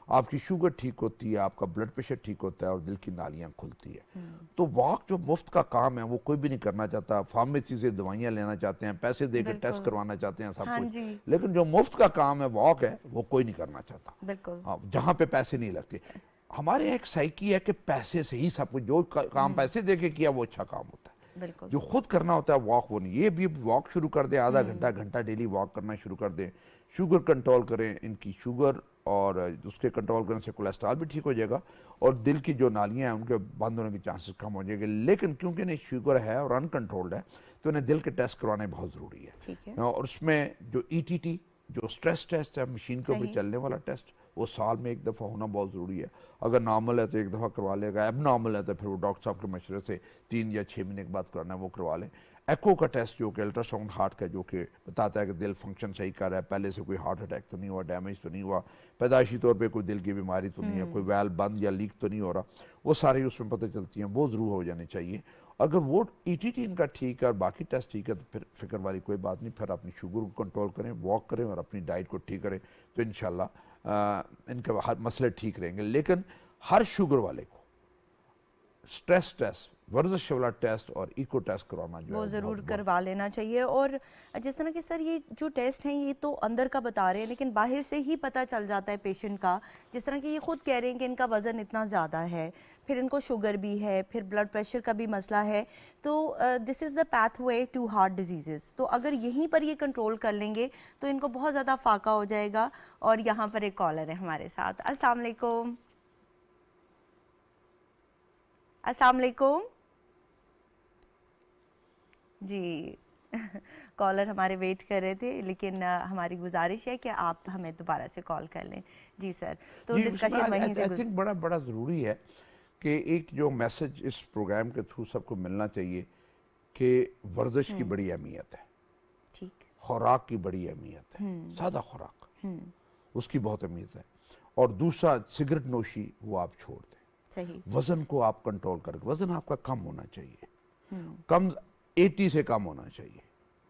आपकी शुगर ठीक होती है, आपका ब्लड प्रेशर ठीक होता है, और दिल की नालियाँ खुलती है। तो वॉक जो मुफ्त का काम है वो कोई भी नहीं करना चाहता। फार्मेसी से दवाइयाँ लेना चाहते हैं, पैसे देकर टेस्ट करवाना चाहते हैं, सब हाँ कुछ, जी। लेकिन जो मुफ्त का काम है वॉक है वो कोई नहीं करना चाहता। बिल्कुल। हाँ, जहाँ पे पैसे नहीं लगते। हमारे एक साइकी है कि पैसे से ही सब कुछ, जो काम पैसे दे के किया वो अच्छा काम होता है। बिल्कुल। जो खुद करना होता है वॉक वो नहीं। ये भी वॉक शुरू कर दें, आधा घंटा डेली वॉक करना शुरू कर दें। शुगर कंट्रोल करें, इनकी शुगर और उसके कंट्रोल करने से कोलेस्ट्रॉल भी ठीक हो जाएगा, और दिल की जो नालियाँ हैं उनके बंद होने के चांसेस कम हो जाएंगे। लेकिन क्योंकि इन्हें शुगर है और अनकंट्रोल्ड है, तो इन्हें दिल के टेस्ट करवाने बहुत ज़रूरी है। ठीक है। और उसमें जो ETT जो स्ट्रेस टेस्ट है, मशीन के ऊपर सही। चलने वाला टेस्ट, वो साल में 1 दफ़ा होना बहुत ज़रूरी है। अगर नॉर्मल है तो 1 दफ़ा करवा लेगा, एब नॉर्मल है तो फिर वो डॉक्टर साहब के मशवरे से 3 या 6 महीने के बाद कराना है वो करवा लें। एको का टेस्ट जो कि अल्ट्रासाउंड हार्ट का, जो कि बताता है कि दिल फंक्शन सही कर रहा है, पहले से कोई हार्ट अटैक तो नहीं हुआ, डैमेज तो नहीं हुआ, पैदाइशी तौर पे कोई दिल की बीमारी तो नहीं है, कोई वैल्व बंद या लीक तो नहीं हो रहा, वो सारी उसमें पता चलती हैं, वो ज़रूर हो जाने चाहिए। अगर वो ETT इनका ठीक है और बाकी टेस्ट ठीक है तो फिर फिक्र वाली कोई बात नहीं। फिर अपनी शुगर को कंट्रोल करें, वॉक करें और अपनी डाइट को ठीक करें, तो इंशाल्लाह इनके हर मसले ठीक रहेंगे। लेकिन हर शुगर वाले को स्ट्रेस टेस्ट वर्जिश वाला टेस्ट और इको टेस्ट करवाना जो वो है ज़रूर बहुत- करवा लेना चाहिए। और जिस तरह कि सर ये जो टेस्ट हैं ये तो अंदर का बता रहे हैं, लेकिन बाहर से ही पता चल जाता है पेशेंट का। जिस तरह कि ये खुद कह रहे हैं कि इनका वज़न इतना ज़्यादा है, फिर इनको शुगर भी है, फिर ब्लड प्रेशर का भी मसला है, तो this is the pathway to heart disease. तो अगर यहीं पर ये कंट्रोल कर लेंगे तो इनको बहुत ज़्यादा फाका हो जाएगा। और यहाँ पर एक कॉलर है हमारे साथ। अस्सलाम वालेकुम। अस्सलाम वालेकुम जी। कॉलर हमारे वेट कर रहे थे, लेकिन हमारी गुजारिश है कि आप हमें दोबारा से कॉल कर लें। जी सर, तो जी, डिस्कशन वहीं से आई थिंक बड़ा बड़ा ज़रूरी है कि एक जो मैसेज इस प्रोग्राम के थ्रू सबको मिलना चाहिए कि वर्जिश की बड़ी अहमियत है, ठीक। खुराक की बड़ी अहमियत है, सादा खुराक उसकी बहुत अहमियत है। और दूसरा सिगरेट नोशी वो आप छोड़ दें, सही। वज़न को आप कंट्रोल करके, वज़न आपका कम होना चाहिए, कम 80 से कम होना चाहिए,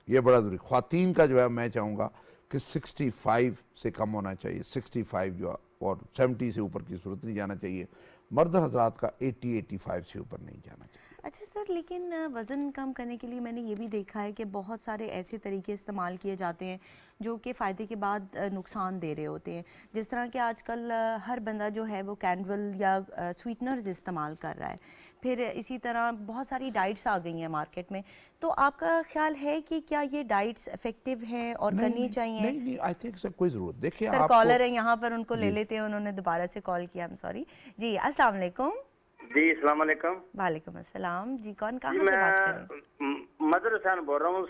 ये बड़ा ज़रूरी। ख्वातीन का जो है मैं चाहूँगा कि 65 से कम होना चाहिए, 65 जो है, और 70 से ऊपर की सूरत नहीं जाना चाहिए। मर्द हजरात का 80-85 से ऊपर नहीं जाना चाहिए। अच्छा सर, लेकिन वज़न कम करने के लिए मैंने ये भी देखा है कि बहुत सारे ऐसे तरीके इस्तेमाल किए जाते हैं जो कि फ़ायदे के बाद नुकसान दे रहे होते हैं। जिस तरह कि आजकल हर बंदा जो है वो कैंडल या स्वीटनर्स इस्तेमाल कर रहा है। फिर इसी तरह बहुत सारी डाइट्स आ गई हैं मार्केट में। तो आपका ख्याल है कि क्या ये डाइट्स इफ़ेक्टिव हैं और करनी चाहिए? नहीं, आई थिंक सर कोई ज़रूरत, देखिए सर आपको कॉलर है यहाँ पर, उनको ले जी। लेते हैं, उन्होंने दोबारा से कॉल किया। आई एम सॉरी जी। अस्सलाम वालेकुम। जी अस्सलाम वालेकुम। वालेकुम अस्सलाम जी। कौन जी कहाँ से बात कर रहे हैं? मैं मदर हुसैन बोल रहा हूँ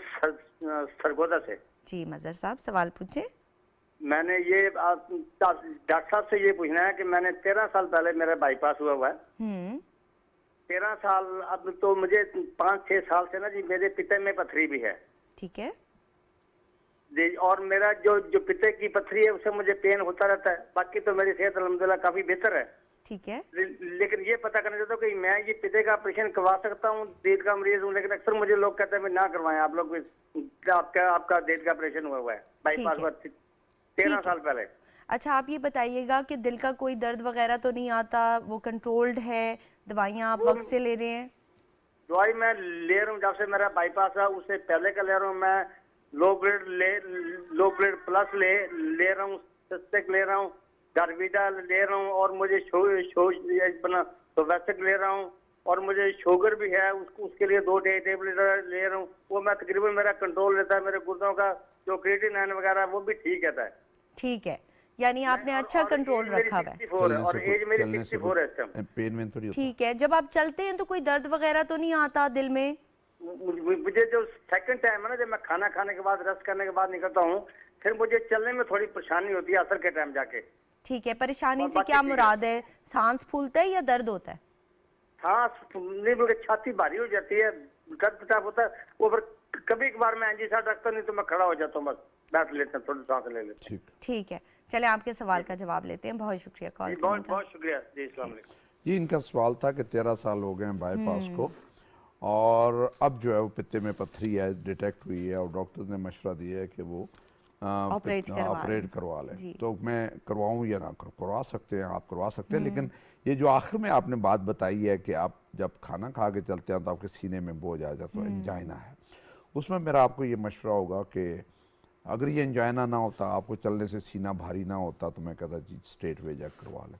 सरगोदा से। जी मज़र साहब, सवाल पूछे। मैंने ये डॉक्टर साहब से ये पूछना है कि मैंने 13 साल पहले मेरा बाईपास हुआ है। 13 साल, अब तो मुझे 5-6 साल से ना जी मेरे पित्ते में पथरी भी है ठीक है। जी। और मेरा जो पित्ते की पथरी है उससे मुझे पेन होता रहता है। बाकी तो मेरी सेहत अल्हम्दुलिल्लाह काफी बेहतर है। ठीक है। लेकिन ये पता करना चाहता हूँ कि मैं ये पित्ते का ऑपरेशन करवा सकता हूँ? दिल का मरीज हूँ, लेकिन अक्सर मुझे लोग कहते हैं ना करवाएं आप लोग, आपका दिल का ऑपरेशन हुआ है, बाईपास हुआ 13 साल पहले। अच्छा, आप ये बताइएगा कि दिल का कोई दर्द वगैरह तो नहीं आता, वो कंट्रोल्ड है, दवाइयाँ आप वक्त से ले रहे हैं? दवाई मैं ले रहा हूँ जब से मेरा बाईपास है, उससे पहले का ले रहा हूँ मैं। लो ब्लड प्लस ले रहा हूँ, सस्टेक ले रहा हूँ, गार्विडा ले रहा हूँ, और मुझे वैसे ले रहा हूँ, और मुझे शुगर भी है, उसके लिए 2 टेबलेट ले रहा हूँ। वो मैं तकरीबन मेरा कंट्रोल रहता है, मेरे गुर्दों का जो क्रिएटिनिन वगैरह वो भी ठीक रहता है। ठीक है, यानी आपने अच्छा कंट्रोल रखा हुआ है। और एज मेरी 64 है इस टाइम। पेन वेन तो नहीं होता। ठीक है, जब आप चलते हैं तो कोई दर्द वगैरह तो नहीं आता दिल में? मुझे जो सेकंड टाइम है ना, जब मैं खाना खाने के बाद रेस्ट करने के बाद निकलता हूँ, फिर मुझे चलने में थोड़ी परेशानी होती है असर के टाइम जाके। ठीक है, परेशानी और से बाकी क्या ठीक है। मुराद है? सांस फूलता है या दर्द होता है? हाँ, नहीं मुझे छाती भारी हो जाती है, दर्द पेशाब होता है। वो फिर कभी कभार मैं एनजी साहब रखता नहीं तो मैं खड़ा हो जाता हूँ, बस बैठ लेते हैं, थोड़ी सांस ले लेते हैं। ठीक ठीक है, चले आपके सवाल का जवाब लेते हैं। बहुत शुक्रिया कॉल जी, करने बहुत का। बहुत शुक्रिया जी। अस्सलाम वालेकुम। जी, इनका सवाल था कि 13 साल हो गए हैं बाईपास को, और अब जो है वो पित्ते में पथरी है, डिटेक्ट हुई है, और डॉक्टर ने मशवरा दिया है कि वो ऑपरेट करवा लें। जी। तो मैं करवाऊँ या ना करवा सकते हैं, आप करवा सकते हैं। लेकिन ये जो आखिर में आपने बात बताई है कि आप जब खाना खा के चलते हैं तो आपके सीने में बोझ आ जाता है, एंजाइना है, उसमें मेरा आपको ये मशवरा होगा कि अगर ये एंजाइना ना होता, आपको चलने से सीना भारी ना होता, तो मैं कहता जी स्ट्रेट वे जा करवा लें।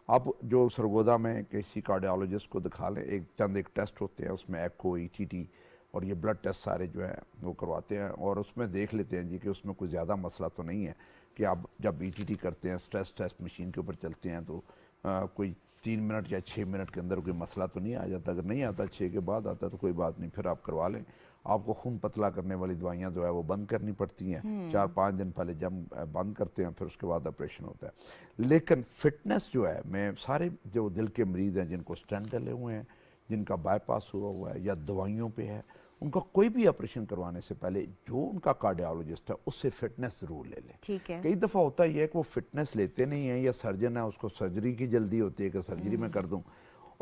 आप जो सरगोदा में किसी कार्डियोलॉजिस्ट को दिखा लें, एक टेस्ट होते हैं, उसमें एको, ETT और ये ब्लड टेस्ट सारे जो है वो करवाते हैं, और उसमें देख लेते हैं जी कि उसमें कोई ज़्यादा मसला तो नहीं है। कि आप जब ETT करते हैं, स्ट्रेस टेस्ट मशीन के ऊपर चलते हैं, तो कोई 3 मिनट या 6 मिनट के अंदर कोई मसला तो नहीं आ जाता। अगर नहीं आता, 6 के बाद आता, तो कोई बात नहीं, फिर आप करवा लें। आपको खून पतला करने वाली दवाइयाँ जो है वो बंद करनी पड़ती हैं, 4-5 दिन पहले जब बंद करते हैं, फिर उसके बाद ऑपरेशन होता है। लेकिन फिटनेस जो है, मैं सारे जो दिल के मरीज़ हैं जिनको स्टेंट डले हुए हैं, जिनका बाईपास हुआ है या दवाइयों पे है, उनका कोई भी ऑपरेशन करवाने से पहले जो उनका कार्डियोलॉजिस्ट है उससे फिटनेस ज़रूर ले लें। ठीक है। कई दफ़ा होता ही है कि वो फिटनेस लेते नहीं हैं, या सर्जन है उसको सर्जरी की जल्दी होती है कि सर्जरी में कर दूं,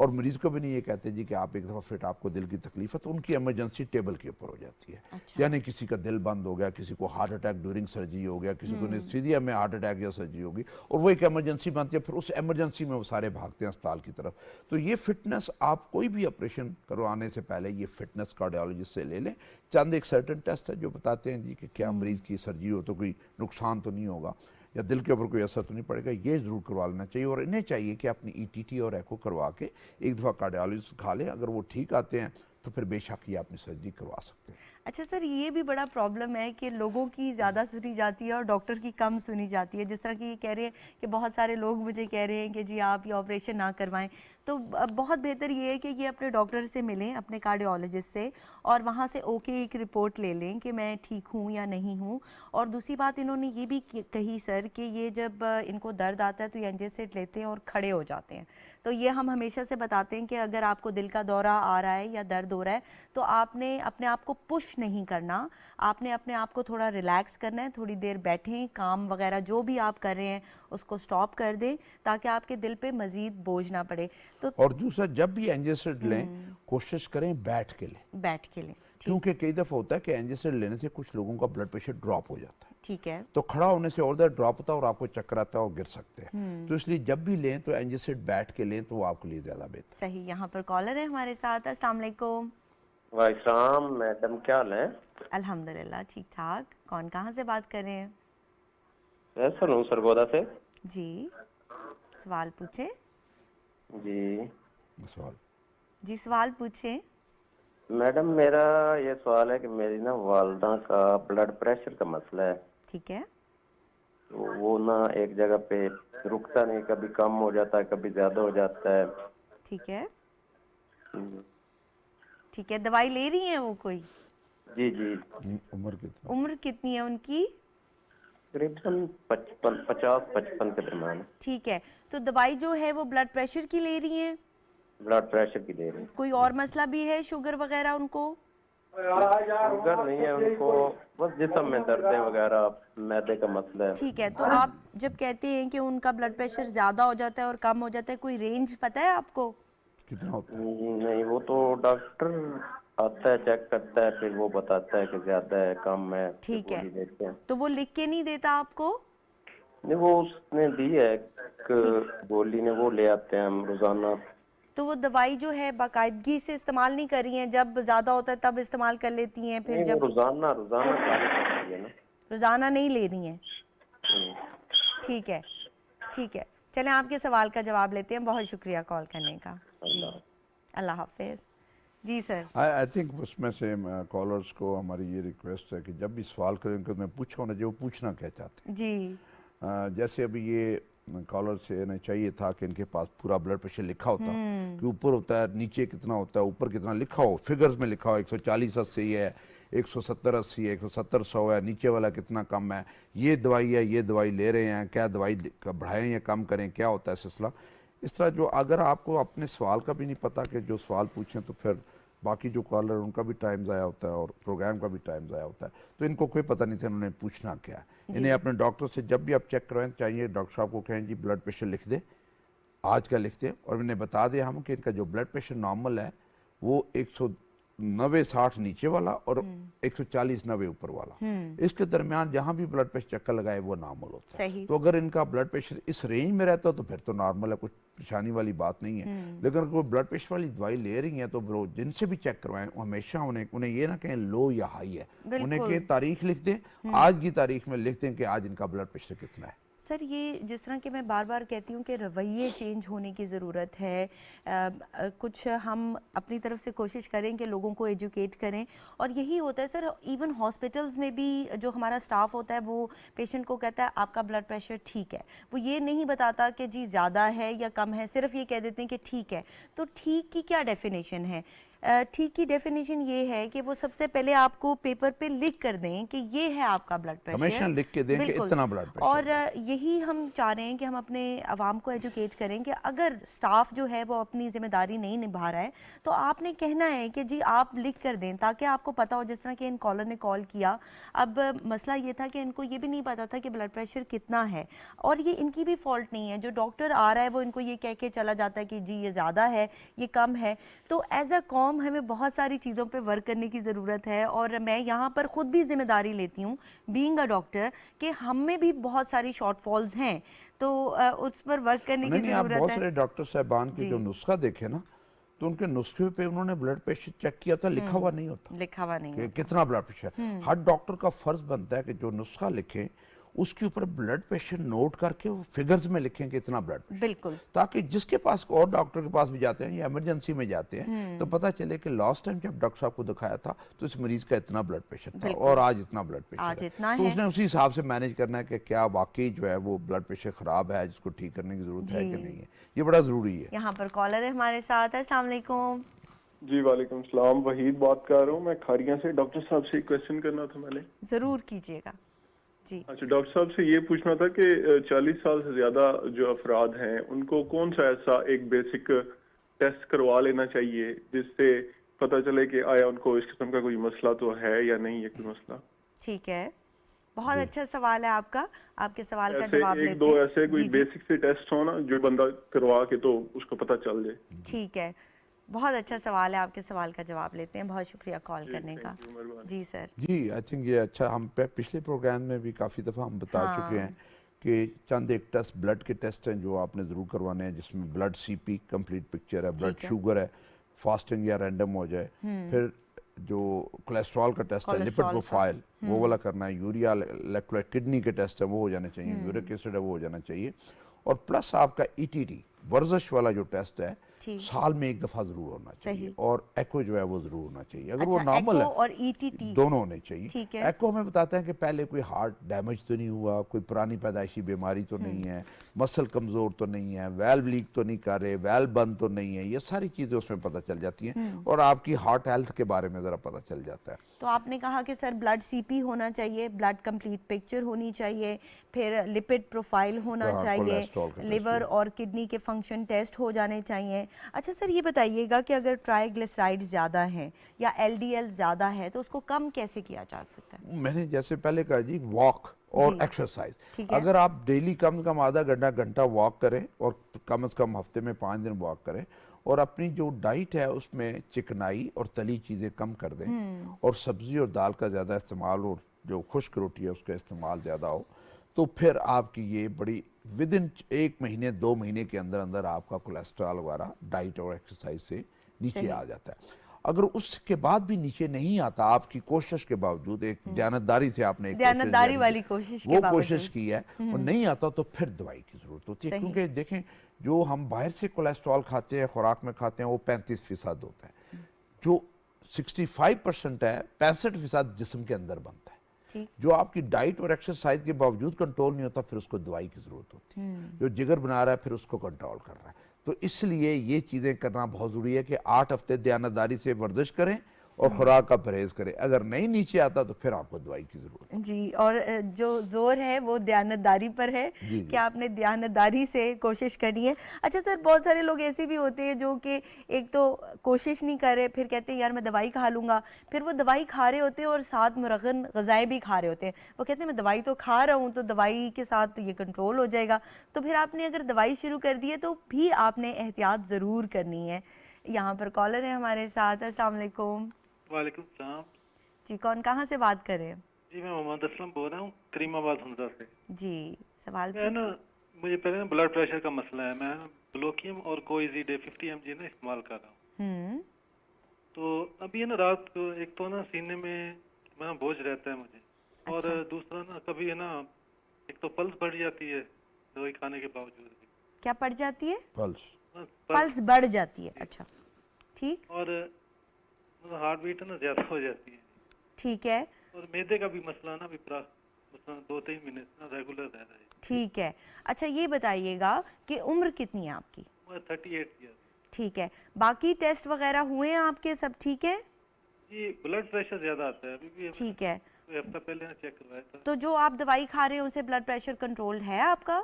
और मरीज़ को भी नहीं ये कहते जी कि आप एक दफ़ा फिट, आपको दिल की तकलीफ है, तो उनकी इमरजेंसी टेबल के ऊपर हो जाती है। यानी किसी का दिल बंद हो गया, किसी को हार्ट अटैक ड्यूरिंग सर्जरी हो गया, किसी को एनेस्थीसिया में हार्ट अटैक या सर्जरी होगी, और वो एक इमरजेंसी बनती है, फिर उस इमरजेंसी में वो सारे भागते हैं अस्पताल की तरफ। तो ये फिटनेस आप कोई भी ऑपरेशन करवाने से पहले ये फिटनेस कार्डियोलॉजिस्ट से ले लें। चंद एक सर्टन टेस्ट है जो बताते हैं जी कि क्या मरीज़ की सर्जरी हो तो कोई नुकसान तो नहीं होगा या दिल के ऊपर कोई असर तो नहीं पड़ेगा, ये ज़रूर करवा लेना चाहिए। और इन्हें चाहिए कि अपनी ईटीटी और एको करवा के एक दफ़ा कार्डियोलॉजिस्ट दिखा लें। अगर वो ठीक आते हैं तो फिर बेशक ये अपनी सर्जरी करवा सकते हैं। अच्छा सर, ये भी बड़ा प्रॉब्लम है कि लोगों की ज़्यादा सुनी जाती है और डॉक्टर की कम सुनी जाती है। जिस तरह कि ये कह रहे हैं कि बहुत सारे लोग मुझे कह रहे हैं कि जी आप ये ऑपरेशन ना करवाएं, तो बहुत बेहतर ये है कि ये अपने डॉक्टर से मिलें, अपने कार्डियोलॉजिस्ट से, और वहाँ से ओके एक रिपोर्ट ले लें कि मैं ठीक हूँ या नहीं हूँ। और दूसरी बात इन्होंने ये भी कही सर कि ये जब इनको दर्द आता है तो ये एंजियोसेट लेते हैं और खड़े हो जाते हैं। तो ये हम हमेशा से बताते हैं कि अगर आपको दिल का दौरा आ रहा है या दर्द हो रहा है तो आपने अपने आप को पुश नहीं करना, आपने अपने आप को थोड़ा रिलैक्स करना है, थोड़ी देर बैठें, काम वगैरह जो भी आप कर रहे हैं उसको स्टॉप कर दें ताकि आपके दिल पे मज़ीद बोझ ना पड़े। तो और दूसरा, जब भी एंजियोसेट लें कोशिश करें बैठ के लें, बैठ के लें। क्योंकि कई दफ़ा होता है कि एंजियोसेट लेने से कुछ लोगों का ब्लड प्रेशर ड्रॉप हो जाता है, ठीक है। तो खड़ा होने से और ज़्यादा ड्रॉप होता है और आपको चक्कर आता है और गिर सकते हैं। तो इसलिए जब भी लें तो एंजियोसेट बैठ के लें तो वो आपके लिए ज़्यादा बेहतर। सही। यहाँ पर कॉलर है हमारे साथ। अस्सलाम वालेकुम। वालेकुम मैडम, क्या हाल है? अल्हम्दुलिल्लाह ठीक ठाक। कौन कहाँ से बात कर रहे हैं? मैं सनू सरगोदा से। जी, सवाल पूछे। जी सवाल जी सवाल पूछे। मैडम, मेरा ये सवाल है कि मेरी ना वालदा का ब्लड प्रेशर का मसला है। ठीक है। तो वो ना एक जगह पे रुकता नहीं, कभी कम हो जाता है, कभी ज्यादा हो जाता है। ठीक है। हम्म, ठीक है, दवाई ले रही हैं वो कोई? जी जी। उम्र कितना? उम्र कितनी है उनकी? करीबन 50-55 के दरम्यान। ठीक है, तो दवाई जो है वो ब्लड प्रेशर की ले रही हैं? ब्लड प्रेशर की दे रही। कोई और मसला भी है, शुगर वगैरह उनको? शुगर नहीं है उनको, बस जिस्म में दर्द वगैरह, मैदे का मसला है। ठीक है, तो आप जब कहते हैं कि उनका ब्लड प्रेशर ज़्यादा हो जाता है और कम हो जाता है, कोई रेंज पता है आपको? कितना होता है? नहीं, वो तो डॉक्टर आता है, चेक करता है, फिर वो बताता है कि ज्यादा है कम है। ठीक है। गोली देते हैं। तो वो लिख के नहीं देता आपको? नहीं, वो उसने दी है एक गोली ने, वो ले आते हैं हम रोजाना। तो वो दवाई जो है बाकायदगी से इस्तेमाल नहीं कर रही हैं, जब ज़्यादा होता है तब इस्तेमाल कर लेती हैं, फिर नहीं, जब वो रोजाना रोजाना खानी पड़ती है ना। रोज़ाना नहीं ले रही हैं? हम्म, ठीक है, ठीक है। चलें आपके सवाल का जवाब लेते हैं। बहुत शुक्रिया कॉल करने का। जी, अल्लाह। अल्लाह हाफिज़। जी सर। आई थिंक उसमें से कॉलर्स को हमारी ये रिक्वेस्ट है कि जब भी सवाल करें कि मैं पूछो ना जो वो पूछना क्या चाहते हैं। जी जैसे अभी ये कॉलर से इन्हें चाहिए था कि इनके पास पूरा ब्लड प्रेशर लिखा होता कि ऊपर होता है, नीचे कितना होता है, ऊपर कितना लिखा हो, फिगर्स में लिखा हो 140/80 है, 170/80 है, 170/100 है, नीचे वाला कितना कम है, ये दवाई है, ये दवाई ले रहे हैं, क्या दवाई बढ़ाएं या कम करें, क्या होता है सिलसिला। इस तरह जो अगर आपको अपने सवाल का भी नहीं पता कि जो सवाल पूछें तो फिर बाकी जो कॉलर उनका भी टाइम ज़ाया होता है और प्रोग्राम का भी टाइम ज़ाया होता है। तो इनको कोई पता नहीं था इन्होंने पूछना क्या है। इन्हें अपने डॉक्टर से जब भी आप चेक करवाएं चाहिए डॉक्टर साहब को कहें जी ब्लड प्रेशर लिख दे, आज का लिख दे, और इन्हें बता दें हम कि इनका जो ब्लड प्रेशर नॉर्मल है वो 190/60 नीचे वाला और 140/90 ऊपर वाला, इसके दरमियान जहाँ भी ब्लड प्रेशर चक्कर लगाए वो नॉर्मल होता है। सही। तो अगर इनका ब्लड प्रेशर इस रेंज में रहता तो फिर तो नॉर्मल है, कुछ परेशानी वाली बात नहीं है। लेकिन अगर कोई ब्लड प्रेशर वाली दवाई ले रही हैं तो ब्रो जिनसे भी चेक करवाएं हमेशा उन्हें ये ना कहें लो या हाई है, उन्हें कहें तारीख लिख दें, आज की तारीख में लिख दें कि आज इनका ब्लड प्रेशर कितना है। सर, ये जिस तरह कि मैं बार बार कहती हूँ कि रवैये चेंज होने की ज़रूरत है। कुछ हम अपनी तरफ से कोशिश करें कि लोगों को एजुकेट करें, और यही होता है सर। इवन हॉस्पिटल्स में भी जो हमारा स्टाफ होता है वो पेशेंट को कहता है आपका ब्लड प्रेशर ठीक है, वो ये नहीं बताता कि जी ज़्यादा है या कम है, सिर्फ ये कह देते हैं कि ठीक है। तो ठीक की क्या डेफिनेशन है? ठीक की डेफिनेशन ये है कि वो सबसे पहले आपको पेपर पे लिख कर दें कि ये है आपका ब्लड प्रेशर, हमेशा लिख के दें कि बिल्कुल। इतना ब्लड प्रेशर और यही हम चाह रहे हैं कि हम अपने आवाम को एजुकेट करें कि अगर स्टाफ जो है वो अपनी जिम्मेदारी नहीं निभा रहा है तो आपने कहना है कि जी आप लिख कर दें, ताकि आपको पता हो। जिस तरह कि इन कॉलर ने कॉल किया, अब मसला ये था कि इनको ये भी नहीं पता था कि ब्लड प्रेशर कितना है, और ये इनकी भी फॉल्ट नहीं है। जो डॉक्टर आ रहा है वो इनको ये कह के चला जाता है कि जी ये ज़्यादा है, ये कम है। तो एज अ कॉम हमें बहुत सारी चीज़ों पे वर्क करने की ज़रूरत है, और मैं यहाँ पर ख़ुद भी जिम्मेदारी लेती हूँ बीइंग अ डॉक्टर कि हम में भी बहुत सारी शॉर्टफॉल्स हैं, तो उस पर वर्क करने की नहीं, आप बहुत ज़रूरत है। सारे डॉक्टर साहबान के जो नुस्खा देखे ना, तो उनके नुस्खे पे उन्होंने ब्लड प्रेशर चेक किया था, लिखा हुआ नहीं होता लिखा हुआ नहीं कि है। कितना ब्लड प्रेशर। हर डॉक्टर का फर्ज बनता है कि जो नुस्खा लिखे उसके ऊपर ब्लड प्रेशर नोट करके वो फिगर्स में लिखें कि इतना ब्लड प्रेशर, बिल्कुल। ताकि जिसके पास और डॉक्टर के पास भी जाते हैं या इमरजेंसी में जाते हैं तो पता चले कि लास्ट टाइम जब डॉक्टर साहब को दिखाया था तो इस मरीज का इतना ब्लड प्रेशर था और आज इतना ब्लड प्रेशर आज है। इतना तो है। उसने उसी हिसाब से मैनेज करना है कि क्या वाकई जो है वो ब्लड प्रेशर खराब है जिसको ठीक करने की जरूरत है कि नहीं है। ये बड़ा जरूरी है। यहाँ पर कॉलर है हमारे साथ। अस्सलाम वालेकुम। जी वालेकुम सलाम, वहीद बात कर रहा हूँ मैं खारिया से। डॉक्टर साहब से एक क्वेश्चन करना था मैंने। ज़रूर कीजिएगा जी। अच्छा, डॉक्टर साहब से ये पूछना था कि 40 साल से ज्यादा जो अफराद हैं उनको कौन सा ऐसा एक बेसिक टेस्ट करवा लेना चाहिए जिससे पता चले कि आया उनको इस किस्म का कोई मसला तो है या नहीं है कोई मसला। ठीक है, बहुत अच्छा सवाल है आपका। आपके सवाल का ऐसे जवाब एक लेते दो हैं। ऐसे कोई जी, जी। बेसिक से टेस्ट हो ना जो बंदा करवा के तो उसको पता चल जाए। ठीक है, बहुत अच्छा सवाल है। आपके सवाल का जवाब लेते हैं। बहुत शुक्रिया कॉल करने का। thank you, मेहरबानी। जी सर। जी, आई थिंक ये अच्छा, हम पिछले प्रोग्राम में भी काफ़ी दफ़ा हम बता चुके हैं कि चंद एक टेस्ट ब्लड के टेस्ट हैं जो आपने ज़रूर करवाने हैं, जिसमें ब्लड सीपी कंप्लीट पिक्चर है, ब्लड शुगर है, फास्टिंग या रैंडम हो जाए, फिर जो कोलेस्ट्रॉल का टेस्ट है, लिपिड कोलेस्ट्रॉल का। प्रोफाइल वो वाला करना है, यूरिया इलेक्ट्रोलाइट, किडनी के टेस्ट है वो हो जाने चाहिए, यूरिक एसिड है वो हो जाना चाहिए, और प्लस आपका ईटीटी वर्जिश वाला जो टेस्ट है साल में एक दफ़ा ज़रूर होना चाहिए, और एको जो है वो ज़रूर होना चाहिए। अगर वो अच्छा, नॉर्मल एको है और ईटीटी दोनों होने चाहिए। ठीक है। एको हमें बताते हैं कि पहले कोई हार्ट डैमेज तो नहीं हुआ, कोई पुरानी पैदाइशी बीमारी तो नहीं है, मसल कमज़ोर तो नहीं है, वेल्व लीक तो नहीं कर रहे, वेल्व बंद तो नहीं है, ये सारी चीज़ें उसमें पता चल जाती हैं और आपकी हार्ट हेल्थ के बारे में ज़रा पता चल जाता है। तो आपने कहा कि सर ब्लड सीपी होना चाहिए, ब्लड कंप्लीट पिक्चर होनी चाहिए, फिर लिपिड प्रोफाइल होना हाँ, चाहिए, कोलेस्ट्रॉल का टेस्ट लिवर भी। और किडनी के फंक्शन टेस्ट हो जाने चाहिए। अच्छा सर, ये बताइएगा कि अगर ट्राइग्लिसराइड ज़्यादा हैं या एलडीएल ज़्यादा है तो उसको कम कैसे किया जा सकता है? मैंने जैसे पहले कहा जी, वॉक और जी। एक्सरसाइज। ठीक है। अगर आप डेली कम से कम आधा घंटा वॉक करें और कम से कम हफ्ते में 5 दिन वॉक करें, और अपनी जो डाइट है उसमें चिकनाई और तली चीज़ें कम कर दें, और सब्ज़ी और दाल का ज़्यादा इस्तेमाल और जो खुश्क रोटी है उसका इस्तेमाल ज़्यादा हो, तो फिर आपकी ये बड़ी विद इन 1 महीने 2 महीने के अंदर अंदर आपका कोलेस्ट्रॉल वगैरह डाइट और एक्सरसाइज से नीचे आ जाता है। अगर उसके बाद भी नीचे नहीं आता, आपकी कोशिश के बावजूद, एक दयानतदारी से आपने एक दयानतदारी कोशिश वाली कोशिश के वो बावजूद। कोशिश की है और नहीं आता तो फिर दवाई की ज़रूरत होती है, क्योंकि देखें जो हम बाहर से कोलेस्ट्रॉल खाते हैं, खुराक में खाते हैं, वो 35% होता है, जो 65% है 65% जिस्म के अंदर बनता है। ठीक। जो आपकी डाइट और एक्सरसाइज के बावजूद कंट्रोल नहीं होता, फिर उसको दवाई की ज़रूरत होती है। जो जिगर बना रहा है फिर उसको कंट्रोल कर रहा है। तो इसलिए ये चीज़ें करना बहुत ज़रूरी है कि 8 हफ्ते दयानतदारी से वर्जिश करें और खुराक का परहेज़ करें। अगर नहीं नीचे आता तो फिर आपको दवाई की ज़रूरत है। जी, और जो जोर है वो दयानतदारी पर है कि आपने दयानतदारी से कोशिश करनी है। अच्छा सर, बहुत सारे लोग ऐसे भी होते हैं जो कि एक तो कोशिश नहीं कर रहे, फिर कहते हैं यार मैं दवाई खा लूँगा, फिर वो दवाई खा रहे होते हैं और साथ मुरगन ग़िज़ाएँ भी खा रहे होते हैं। वो कहते हैं मैं दवाई तो खा रहा हूँ तो दवाई के साथ ये कंट्रोल हो जाएगा। तो फिर आपने अगर दवाई शुरू कर दी है तो भी आपने एहतियात ज़रूर करनी है। यहाँ पर कॉलर है हमारे साथ। अस्सलाम वालेकुम। वालेकुम सलाम जी, कौन कहाँ से बात कर रहे हैं? जी, मैं मोहम्मद असलम बोल रहा हूँ करीमाबाद हमजा से। जी, सवाल मैं ना पूछिए। मुझे पहले ना ब्लड प्रेशर का मसला है। मैं ब्लोकियम और कोइजीडे 50 mg ना इस्तेमाल कर रहा हूँ। तो अभी है ना रात को एक तो ना सीने में मैं बोझ रहता है मुझे, और दूसरा ना कभी है ना एक तो पल्स बढ़ जाती है दवाई खाने के बावजूद भी। क्या पड़ जाती है? पल्स पल्स बढ़ जाती है। अच्छा, ठीक। और हार्ट बीट ना ज्यादा हो जाती है। ठीक है, और मैदे का भी मसला ना अभी मसला 2-3 महीने से ना रेगुलर रह रहा है। ठीक है। अच्छा ये बताइएगा कि उम्र कितनी है आपकी? 38 ईयर्स। ठीक है, बाकी टेस्ट वगैरह हुए हैं आपके, सब ठीक है? जी ब्लड प्रेशर ज्यादा आता है अभी भी। ठीक है, कोई हफ्ता पहले ना चेक करवाया था। तो जो आप दवाई खा रहे हैं उससे ब्लड प्रेशर कंट्रोल है आपका?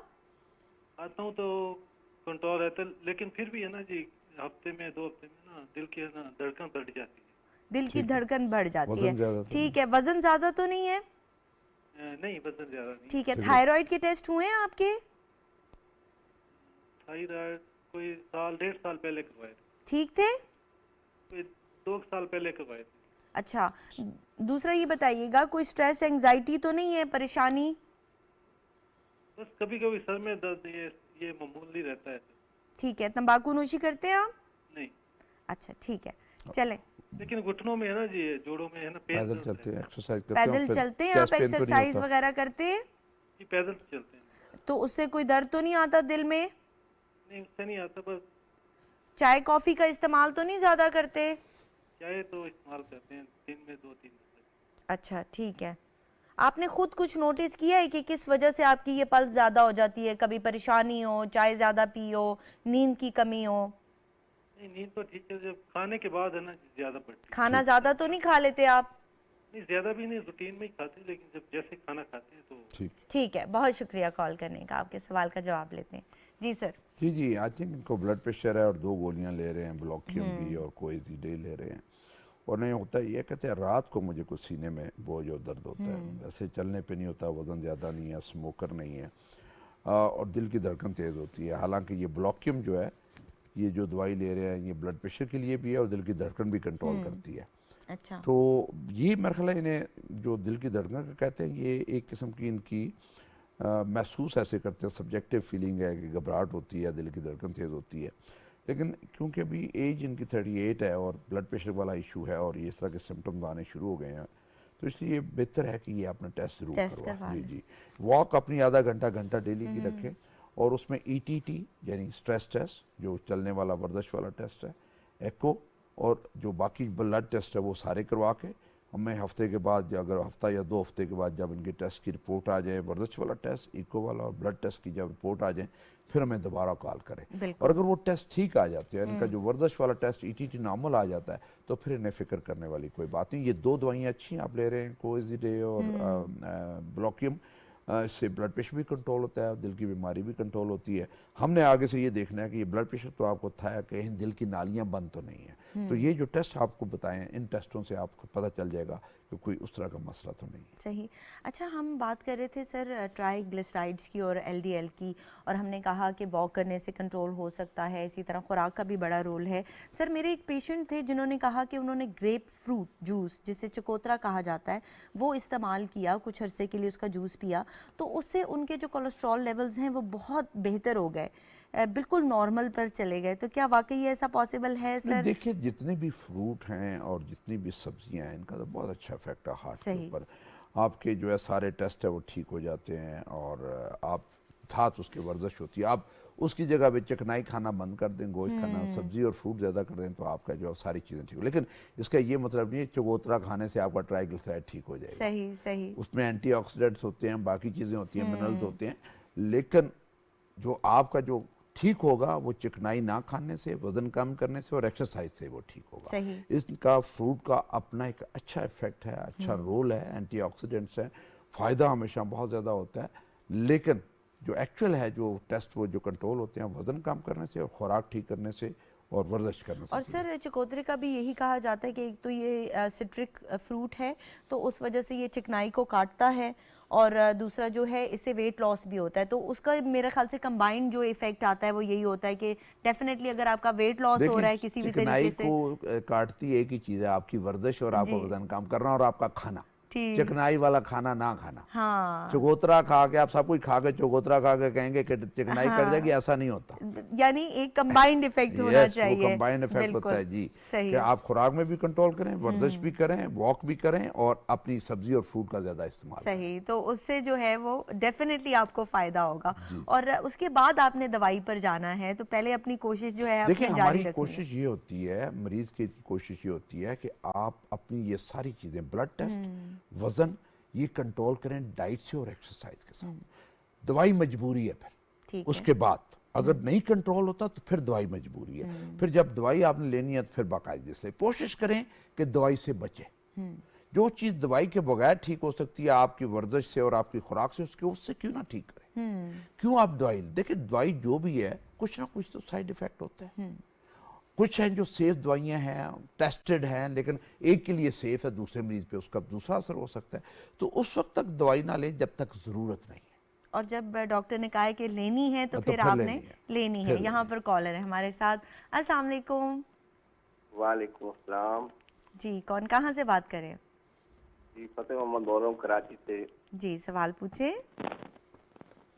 आता हूँ तो कंट्रोल रहता है, लेकिन फिर भी है ना जी, हफ्ते में 2 हफ्ते में ना दिल की है ना धड़कन बढ़ जाती है। दिल की धड़कन बढ़ जाती वजन है, ज्यादा तो ठीक है। वजन ज्यादा तो नहीं है? नहीं वजन ज्यादा नहीं। ठीक है। थायराइड के टेस्ट हुए हैं आपके? थायराइड कोई 1.5 साल पहले करवाए थे, ठीक थे? कोई 2 साल पहले करवाए थे। अच्छा, दूसरा ये बताइएगा, कोई स्ट्रेस एंजाइटी तो नहीं है, परेशानी? बस कभी कभी सर में दर्द, ये मामूली रहता है। ठीक है। तंबाकू नोशी करते हैं आप? नहीं, अच्छा, ठीक है, चलें। लेकिन घुटनों में है ना जी, जोड़ों में है ना पेन। पैदल चलते हैं, एक्सरसाइज करते हैं, पैदल फिर चलते हैं chest आप, pain तो नहीं एक्सरसाइज होता। वगैरह करते हैं? जी पैदल चलते हैं। तो उससे कोई दर्द तो नहीं आता दिल में? नहीं उससे नहीं आता, बस चाय कॉफी का इस्तेमाल तो नहीं ज्यादा करते? चाय तो इस्तेमाल करते हैं दिन में 2-3 बार। अच्छा, ठीक है। आपने खुद कुछ नोटिस किया है कि किस वजह से आपकी ये पल्स ज्यादा हो जाती है? कभी परेशानी हो, चाय ज्यादा पी हो, नींद की कमी हो? नहीं नींद तो ठीक है, जब खाने के बाद है ना ज्यादा बढ़ती खाना ज्यादा तो नहीं खा लेते आप? है। नहीं ज्यादा भी नहीं, रूटीन में ही खाते हैं, लेकिन जब जैसे खाना खाते हैं तो। ठीक ठीक है, बहुत शुक्रिया कॉल करने का, आपके सवाल का जवाब लेते हैं। जी सर। जी, आई थिंक इनको ब्लड प्रेशर है और 2 गोलियां ले रहे हैं, ब्लॉकियम भी और कोएजिडे ले रहे हैं। और नहीं होता ये कहते हैं रात को मुझे कुछ सीने में बोझ और दर्द होता है, वैसे चलने पे नहीं होता, वज़न ज़्यादा नहीं है, स्मोकर नहीं है, और दिल की धड़कन तेज़ होती है। हालांकि ये ब्लॉकियम जो है, ये जो दवाई ले रहे हैं, ये ब्लड प्रेशर के लिए भी है और दिल की धड़कन भी कंट्रोल करती है। अच्छा, तो ये मेरा ख्याल है इन्हें जो दिल की धड़कन का कहते हैं, ये एक किस्म की इनकी महसूस ऐसे करते हैं, सब्जेक्टिव फीलिंग है कि घबराहट होती है, दिल की धड़कन तेज़ होती है। लेकिन क्योंकि अभी एज इनकी 38 है और ब्लड प्रेशर वाला इशू है और ये इस तरह के सिम्टम्स आने शुरू हो गए हैं, तो इसलिए बेहतर है कि ये अपना टेस्ट जरूर टेस्ट करवाएं। करवा जी लें। जी, वॉक अपनी आधा घंटा डेली की रखें और उसमें ईटीटी यानी स्ट्रेस टेस्ट, जो चलने वाला वर्जिश वाला टेस्ट है, एको और जो बाकी ब्लड टेस्ट है वो सारे करवा के हमें हफ्ते के बाद, अगर हफ्ता या 2 हफ्ते के बाद जब इनके टेस्ट की रिपोर्ट आ जाए, वर्जिश वाला टेस्ट, इको वाला और ब्लड टेस्ट की जब रिपोर्ट आ जाए, फिर हमें दोबारा कॉल करें। बिल्कुल। और अगर वो टेस्ट ठीक आ जाते हैं, इनका जो वर्जिश वाला टेस्ट ईटीटी नॉर्मल आ जाता है, तो फिर इन्हें फिक्र करने वाली कोई बात नहीं। ये 2 दवाइयाँ अच्छी हैं, आप ले रहे हैं कोएजिडे और ब्लॉकियम, इससे ब्लड प्रेशर भी कंट्रोल होता है, दिल की बीमारी भी कंट्रोल होती है। हमने आगे से ये देखना है कि ये ब्लड प्रेशर तो आपको था है, कहीं दिल की नालियाँ बंद तो नहीं है। तो ये जो टेस्ट आपको बताएं, इन टेस्टों से आपको पता चल जाएगा कि कोई उस तरह का मसला तो नहीं है। सही। अच्छा, हम बात कर रहे थे सर ट्राइग्लिसराइड्स की और एलडीएल की, और हमने कहा कि वॉक करने से कंट्रोल हो सकता है, इसी तरह खुराक का भी बड़ा रोल है। सर मेरे एक पेशेंट थे जिन्होंने कहा कि उन्होंने ग्रेप फ्रूट जूस, जिसे चकोतरा कहा जाता है, वो इस्तेमाल किया, कुछ अरसे के लिए उसका जूस पिया, तो उससे उनके जो कोलेस्ट्रॉल लेवल्स हैं वो बहुत बेहतर हो गए, बिल्कुल नॉर्मल पर चले गए। तो क्या वाकई ऐसा पॉसिबल है सर? देखिए, जितने भी फ्रूट हैं और जितनी भी सब्जियां हैं, इनका तो बहुत अच्छा इफेक्ट है हार्ट के सही। ऊपर। आपके जो है सारे टेस्ट है वो ठीक हो जाते हैं और आप साथ उसके वर्जिश होती है। आप उसकी जगह पे चिकनाई खाना बंद कर दें, गोश्त खाना, सब्जी और फ्रूट ज़्यादा कर दें, तो आपका जो है सारी चीज़ें ठीक हो। लेकिन इसका ये मतलब नहीं है चकोतरा खाने से आपका ट्राइग्लिसराइड ठीक हो जाएगा। सही सही। उसमें एंटीऑक्सीडेंट्स होते हैं, बाकी चीज़ें होती हैं, मिनरल्स होते हैं, लेकिन जो आपका जो ठीक होगा वो चिकनाई ना खाने से, वजन कम करने से और एक्सरसाइज से वो ठीक होगा। सही। इसका फ्रूट का अपना एक अच्छा इफेक्ट है, अच्छा रोल है, एंटीऑक्सीडेंट्स है, फ़ायदा हमेशा बहुत ज़्यादा होता है। लेकिन जो एक्चुअल है, जो टेस्ट वो जो कंट्रोल होते हैं, वजन कम करने से और खुराक ठीक करने से और वर्जिश करने से। और सर चकोतरे का भी यही कहा जाता है कि एक तो ये सिट्रिक फ्रूट है, तो उस वजह से ये चिकनाई को काटता है, और दूसरा जो है इससे वेट लॉस भी होता है। तो उसका मेरे ख्याल से कंबाइंड जो इफेक्ट आता है वो यही होता है कि डेफिनेटली अगर आपका वेट लॉस हो रहा है किसी भी तरीके से, को काटती एक ही चीज़ है, आपकी वर्जिश और आपका वजन कम करना और आपका खाना। ठीक। चिकनाई वाला खाना ना खाना। हाँ, चकोतरा खा के आप सब कुछ खा के चकोतरा खा के कहेंगे कि चिकनाई कर जाएगी, ऐसा नहीं होता। यानी एक कंबाइंड इफेक्ट होना यस, वो चाहिए। कंबाइंड इफेक्ट बिल्कुल, होता है जी, सही। कि आप खुराक में भी कंट्रोल करें, वर्जिश भी करें, वॉक भी करें और अपनी सब्जी और फ्रूट का ज्यादा इस्तेमाल करें। सही, तो उससे जो है वो डेफिनेटली आपको फायदा होगा। और उसके बाद आपने दवाई पर जाना है, तो पहले अपनी कोशिश जो है देखिए, अपनी जारी हमारी रखनी है। कोशिश ये होती है, मरीज की कोशिश ये होती है कि आप अपनी ये सारी चीजें, ब्लड टेस्ट, वजन, ये कंट्रोल करें डाइट से और एक्सरसाइज के साथ। दवाई मजबूरी है फिर ठीक है। उसके बाद अगर नहीं कंट्रोल होता तो फिर दवाई मजबूरी है। फिर जब दवाई आपने लेनी है तो फिर बाकायदे से कोशिश करें कि दवाई से बचें। जो चीज़ दवाई के बगैर ठीक हो सकती है आपकी वर्जिश से और आपकी खुराक से, उससे क्यों ना ठीक करें। क्यों आप दवाई देखिए, दवाई जो भी है कुछ ना कुछ तो साइड इफेक्ट होता है। कुछ हैं जो सेफ दवाइयाँ हैं, टेस्टेड हैं, लेकिन एक के लिए सेफ है, दूसरे मरीज पे उसका दूसरा असर हो सकता है। तो उस वक्त तक दवाई ना लें जब तक ज़रूरत नहीं है। और जब डॉक्टर ने कहा है कि लेनी है तो तो फिर फिर आपने लेनी लेनी फिर है। यहाँ लेनी पर कॉलर है हमारे साथ। अस्सलाम वालेकुम वालेकुम अस्सलाम जी, कौन कहाँ से बात करें? जी, फतेह मोहम्मद बोल रहा हूँ कराची से। जी, सवाल पूछे।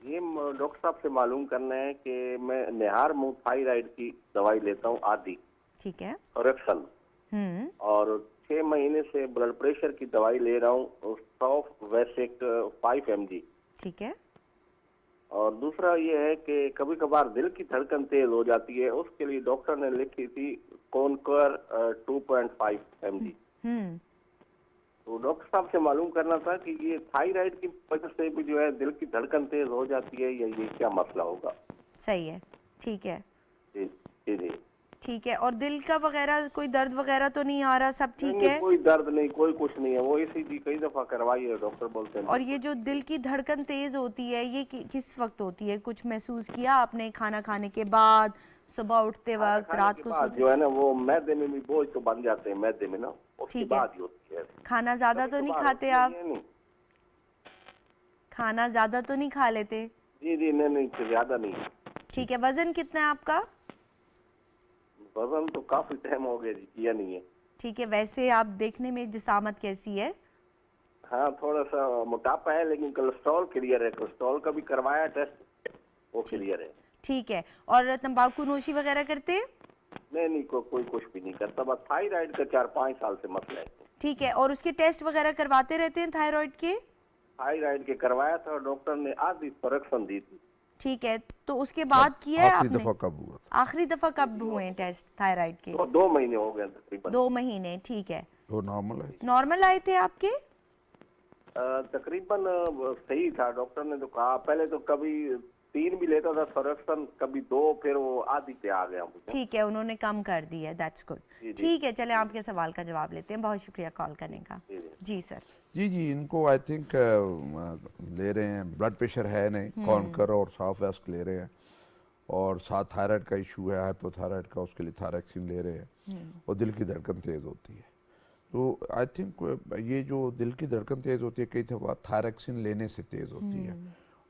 ये डॉक्टर साहब से मालूम करना है कि मैं निहार मुंह थायराइड की दवाई लेता हूँ आदि ठीक है। ऑरेक्सन, और 6 महीने से ब्लड प्रेशर की दवाई ले रहा हूँ, सॉफ वैसेक 5 mg। ठीक है। और दूसरा ये है कि कभी कभार दिल की धड़कन तेज हो जाती है, उसके लिए डॉक्टर ने लिखी थी कॉनकर 2.5 mg। तो डॉक्टर साहब से मालूम करना था कि ये थायराइड की वजह से भी जो है दिल की धड़कन तेज हो जाती है, या ये क्या मसला होगा? सही है। ठीक है। जी जी जी। ठीक है। और दिल का वगैरह कोई दर्द वगैरह तो नहीं आ रहा? सब ठीक नहीं, है। कोई दर्द नहीं, कोई कुछ नहीं है। वो ईसीजी कई दफा करवाई है, डॉक्टर बोलते हैं। और ये जो दिल की धड़कन तेज होती है ये किस वक्त होती है? कुछ महसूस किया आपने खाना खाने के बाद, सुबह उठते वक्त, खाने रात के को बाद सोते? जो है ना, वो मैदे में भी बोझ तो बन जाते हैं, मैदे में ना, उसके ठीक है। बाद ही होती है। खाना ज्यादा तो नहीं खाते आप? नहीं, खाना ज्यादा तो नहीं खा लेते? जी जी, नहीं, ज्यादा नहीं। ठीक है। वजन कितना है आपका? वजन तो काफी टाइम हो गया जी, किया नहीं है। ठीक है। वैसे आप देखने में जिसामत कैसी है? हाँ, थोड़ा सा मोटापा है, लेकिन कोलेस्ट्रॉल क्लियर है। कोलेस्ट्रॉल का भी करवाया टेस्ट, वो क्लियर है। ठीक है। और तंबाकू नोशी वगैरह करते हैं? नहीं, कोई कुछ भी नहीं करता, बस थायराइड का 4-5 साल से मसला है। ठीक है। और उसके टेस्ट वगैरह करवाते रहते हैं थायराइड के? थायराइड के करवाया था, डॉक्टर ने आधी ऑरेक्सन दी थी। ठीक है। तो उसके बाद किया है आखिरी आपने? दफा कब हुआ? आखिरी दफा कब हुए हैं टेस्ट थायराइड के? तो 2 महीने हो गए तकरीबन। 2 महीने। ठीक है। वो नॉर्मल है? नॉर्मल आए थे आपके? तकरीबन सही था। डॉक्टर ने तो कहा, पहले तो कभी 3 भी लेता था ऑरेक्सन, कभी 2, फिर वो आधी पे आ गया मुझे। ठीक है, उन्होंने कम कर दिया है। That's good. ठीक है, चले आपके सवाल का जवाब लेते हैं। बहुत शुक्रिया कॉल करने का। जी सर। जी, इनको आई थिंक ले रहे हैं, ब्लड प्रेशर है नहीं, कॉनकर और सॉफ वेस्क ले रहे हैं, और साथ थायराइड का इशू है, हाइपोथायराइड का, उसके लिए थायरैक्सिन ले रहे हैं, और दिल की धड़कन तेज़ होती है। तो आई थिंक ये जो दिल की धड़कन तेज़ होती है कई दफ़ा थायरैक्सिन लेने से तेज़ होती है,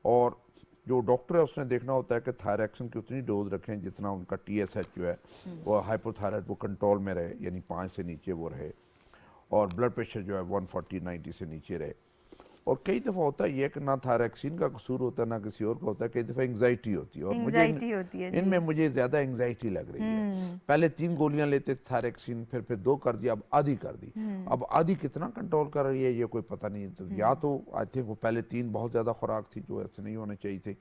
और जो डॉक्टर है उसने देखना होता है कि थायरैक्सिन की उतनी डोज रखें जितना उनका TSH जो है वो हाइपोथायराइड वो कंट्रोल में रहे, यानी 5 से नीचे वो रहे, और ब्लड प्रेशर जो है 140/90 से नीचे रहे। और कई दफ़ा होता है ये कि ना थायरैक्सिन का कसूर होता है ना किसी और का होता है, कई दफ़ा एंग्जाइटी होती है, और एंग्जाइटी होती है। इनमें मुझे ज़्यादा एंग्जाइटी लग रही है। पहले 3 गोलियां लेते थे थायरैक्सिन, फिर 2 कर दिया, अब आधी कर दी। अब आधी कितना कंट्रोल कर रही है ये कोई पता नहीं। तो या तो आई थिंक वो पहले 3 बहुत ज़्यादा खुराक थी जो ऐसे नहीं होने चाहिए थी।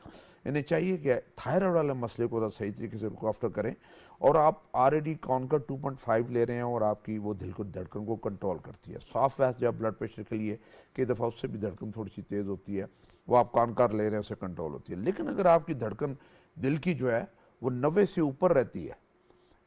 इन्हें चाहिए कि थायराइड वाले मसले को तो सही तरीके से लुक आफ्टर करें, और आप ऑलरेडी कॉनकर 2.5 ले रहे हैं और आपकी वो दिल को धड़कन को कंट्रोल करती है। सॉफ्ट वेस्ट जब ब्लड प्रेशर के लिए कई दफ़ा उससे भी धड़कन थोड़ी सी तेज़ होती है, वो आप कॉनकर ले रहे हैं उससे कंट्रोल होती है। लेकिन अगर आपकी धड़कन दिल की जो है वो 90 से ऊपर रहती है,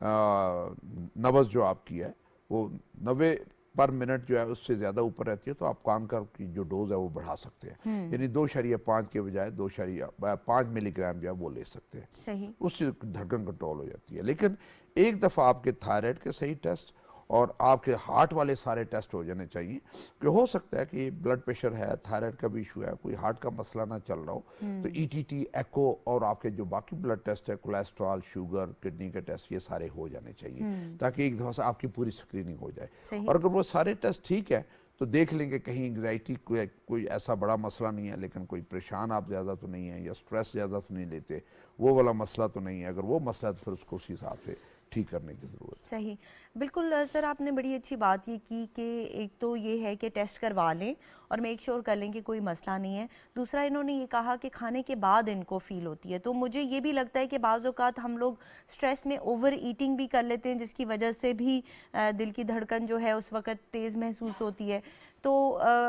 नब्ज़ जो आपकी है वो 90 पर मिनट जो है उससे ज़्यादा ऊपर रहती है, तो आप कॉनकर की जो डोज है वो बढ़ा सकते हैं, यानी 2.5 के बजाय 2.5 मिलीग्राम जो है वो ले सकते हैं। सही। उससे धड़कन कंट्रोल हो जाती है। लेकिन एक दफ़ा आपके थायराइड के सही टेस्ट और आपके हार्ट वाले सारे टेस्ट हो जाने चाहिए, कि हो सकता है कि ब्लड प्रेशर है, थायराइड का भी इशू है, कोई हार्ट का मसला ना चल रहा हो, तो ETT, एको और आपके जो बाकी ब्लड टेस्ट है, कोलेस्ट्रॉल, शुगर, किडनी के टेस्ट, ये सारे हो जाने चाहिए, ताकि एक दफ़ा से आपकी पूरी स्क्रीनिंग हो जाए। और अगर वो सारे टेस्ट ठीक है तो देख लेंगे कहीं एंग्जाइटी कोई ऐसा बड़ा मसला नहीं है, लेकिन कोई परेशान आप ज़्यादा तो नहीं है, या स्ट्रेस ज़्यादा तो नहीं लेते, वो वाला मसला तो नहीं है। अगर वो मसला है तो फिर उसको उसी हिसाब से ठीक करने की ज़रूरत है। सही। बिल्कुल सर, आपने बड़ी अच्छी बात ये की कि एक तो ये है कि टेस्ट करवा लें और मेक श्योर कर लें कि कोई मसला नहीं है। दूसरा, इन्होंने ये कहा कि खाने के बाद इनको फ़ील होती है, तो मुझे ये भी लगता है कि बाज़ औक़ात हम लोग स्ट्रेस में ओवर ईटिंग भी कर लेते हैं, जिसकी वजह से भी दिल की धड़कन जो है उस वक़्त तेज़ महसूस होती है। तो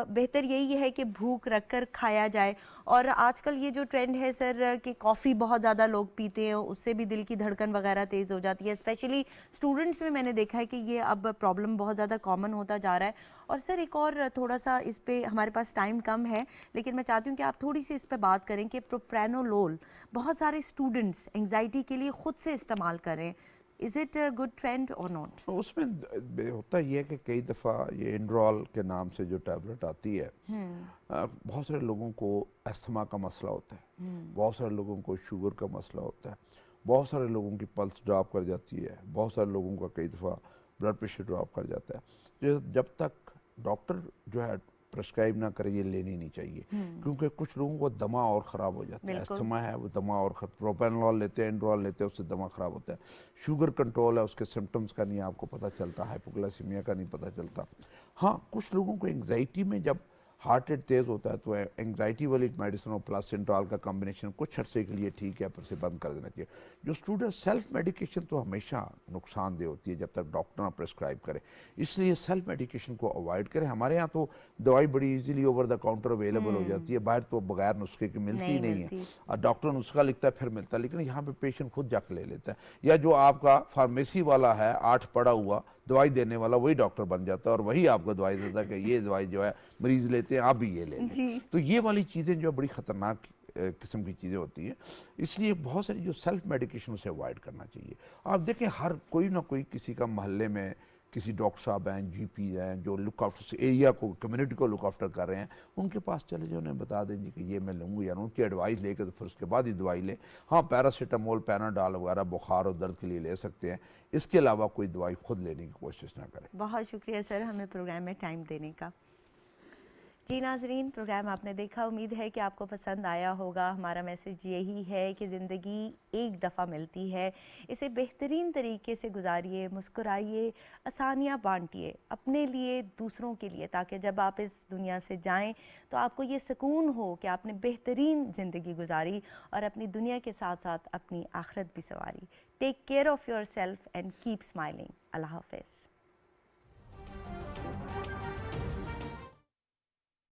बेहतर यही है कि भूख रख कर खाया जाए। और आजकल ये जो ट्रेंड है सर कि कॉफ़ी बहुत ज़्यादा लोग पीते हैं, उससे भी दिल की धड़कन वगैरह तेज़ हो जाती है। स्पेशली स्टूडेंट्स में मैंने देखा है कि ये अब प्रॉब्लम बहुत ज़्यादा कॉमन होता जा रहा है। और सर एक और थोड़ा सा इस पे, हमारे पास टाइम कम है लेकिन मैं चाहती हूँ कि आप थोड़ी सी इस पे बात करें कि प्रोप्रानोलोल बहुत सारे स्टूडेंट्स एंग्जाइटी के लिए ख़ुद से इस्तेमाल करें। Is it a good trend और नॉट? उसमें होता ये है कि कई दफ़ा ये इंड्रॉल के नाम से जो टैबलेट आती है, बहुत सारे लोगों को अस्थमा का मसला होता है, बहुत सारे लोगों को शुगर का मसला होता है, बहुत सारे लोगों की पल्स ड्रॉप कर जाती है, बहुत सारे लोगों का कई दफ़ा ब्लड प्रेशर ड्रॉप कर जाता है। जब तक डॉक्टर जो है प्रेस्क्राइब ना करे ये लेनी नहीं चाहिए, क्योंकि कुछ लोगों को दमा और ख़राब हो जाता है। अस्थमा है वो दमा और प्रोपेनॉल लेते हैं, एंड्रॉल लेते हैं, उससे दमा ख़राब होता है। शुगर कंट्रोल है, उसके सिम्टम्स का नहीं आपको पता चलता, हाइपोग्लाइसीमिया का नहीं पता चलता। हाँ, कुछ लोगों को एंग्जाइटी में जब हार्ट रेट तेज़ होता है तो एंग्जाइटी वाली मेडिसिन और प्लस सिंट्रॉल का कॉम्बिनेशन कुछ अर्से के लिए ठीक है, फिर से बंद कर देना चाहिए। जो स्टूडेंट सेल्फ मेडिकेशन तो हमेशा नुकसानदेह होती है जब तक डॉक्टर ना प्रेस्क्राइब करे, इसलिए सेल्फ मेडिकेशन को अवॉइड करें। हमारे यहाँ तो दवाई बड़ी easily over the counter available हो जाती है, बाहर तो बगैर नुस्खे के मिलती ही नहीं है, और डॉक्टर नुस्खा लिखता है फिर मिलता है, लेकिन यहाँ पे पेशेंट खुद जाकर ले लेता है। या जो आपका फार्मेसी वाला है 8 पढ़ा हुआ दवाई देने वाला, वही डॉक्टर बन जाता है और वही आपको दवाई देता है कि ये दवाई जो है मरीज लेते हैं, आप भी ये ले लें। तो ये वाली चीज़ें जो बड़ी ख़तरनाक किस्म की चीज़ें होती हैं, इसलिए बहुत सारी जो सेल्फ मेडिकेशन उसे अवॉइड करना चाहिए। आप देखें हर कोई ना कोई किसी का मोहल्ले में किसी डॉक्टर साहब हैं, जीपी हैं, जो लुक आफ्टर एरिया को, कम्युनिटी को लुक आफ्टर कर रहे हैं, उनके पास चले जाओ, उन्हें बता देंगे कि ये मैं लूँगी या उनकी एडवाइस लेकर तो फिर उसके बाद ही दवाई लें। हाँ, पैरासीटामोल, पैनाडॉल वगैरह बुखार और दर्द के लिए ले सकते हैं, इसके अलावा कोई दवाई खुद लेने की कोशिश ना करें। बहुत शुक्रिया सर हमें प्रोग्राम में टाइम देने का। जी नाज़रीन, प्रोग्राम आपने देखा, उम्मीद है कि आपको पसंद आया होगा। हमारा मैसेज यही है कि ज़िंदगी एक दफ़ा मिलती है, इसे बेहतरीन तरीके से गुजारिए, मुस्कुराइए, आसानियाँ बांटिए अपने लिए, दूसरों के लिए, ताकि जब आप इस दुनिया से जाएं तो आपको ये सुकून हो कि आपने बेहतरीन ज़िंदगी गुजारी और अपनी दुनिया के साथ साथ अपनी आखिरत भी संवारी। Take care of yourself and keep smiling. अल्लाह हाफ़िज़।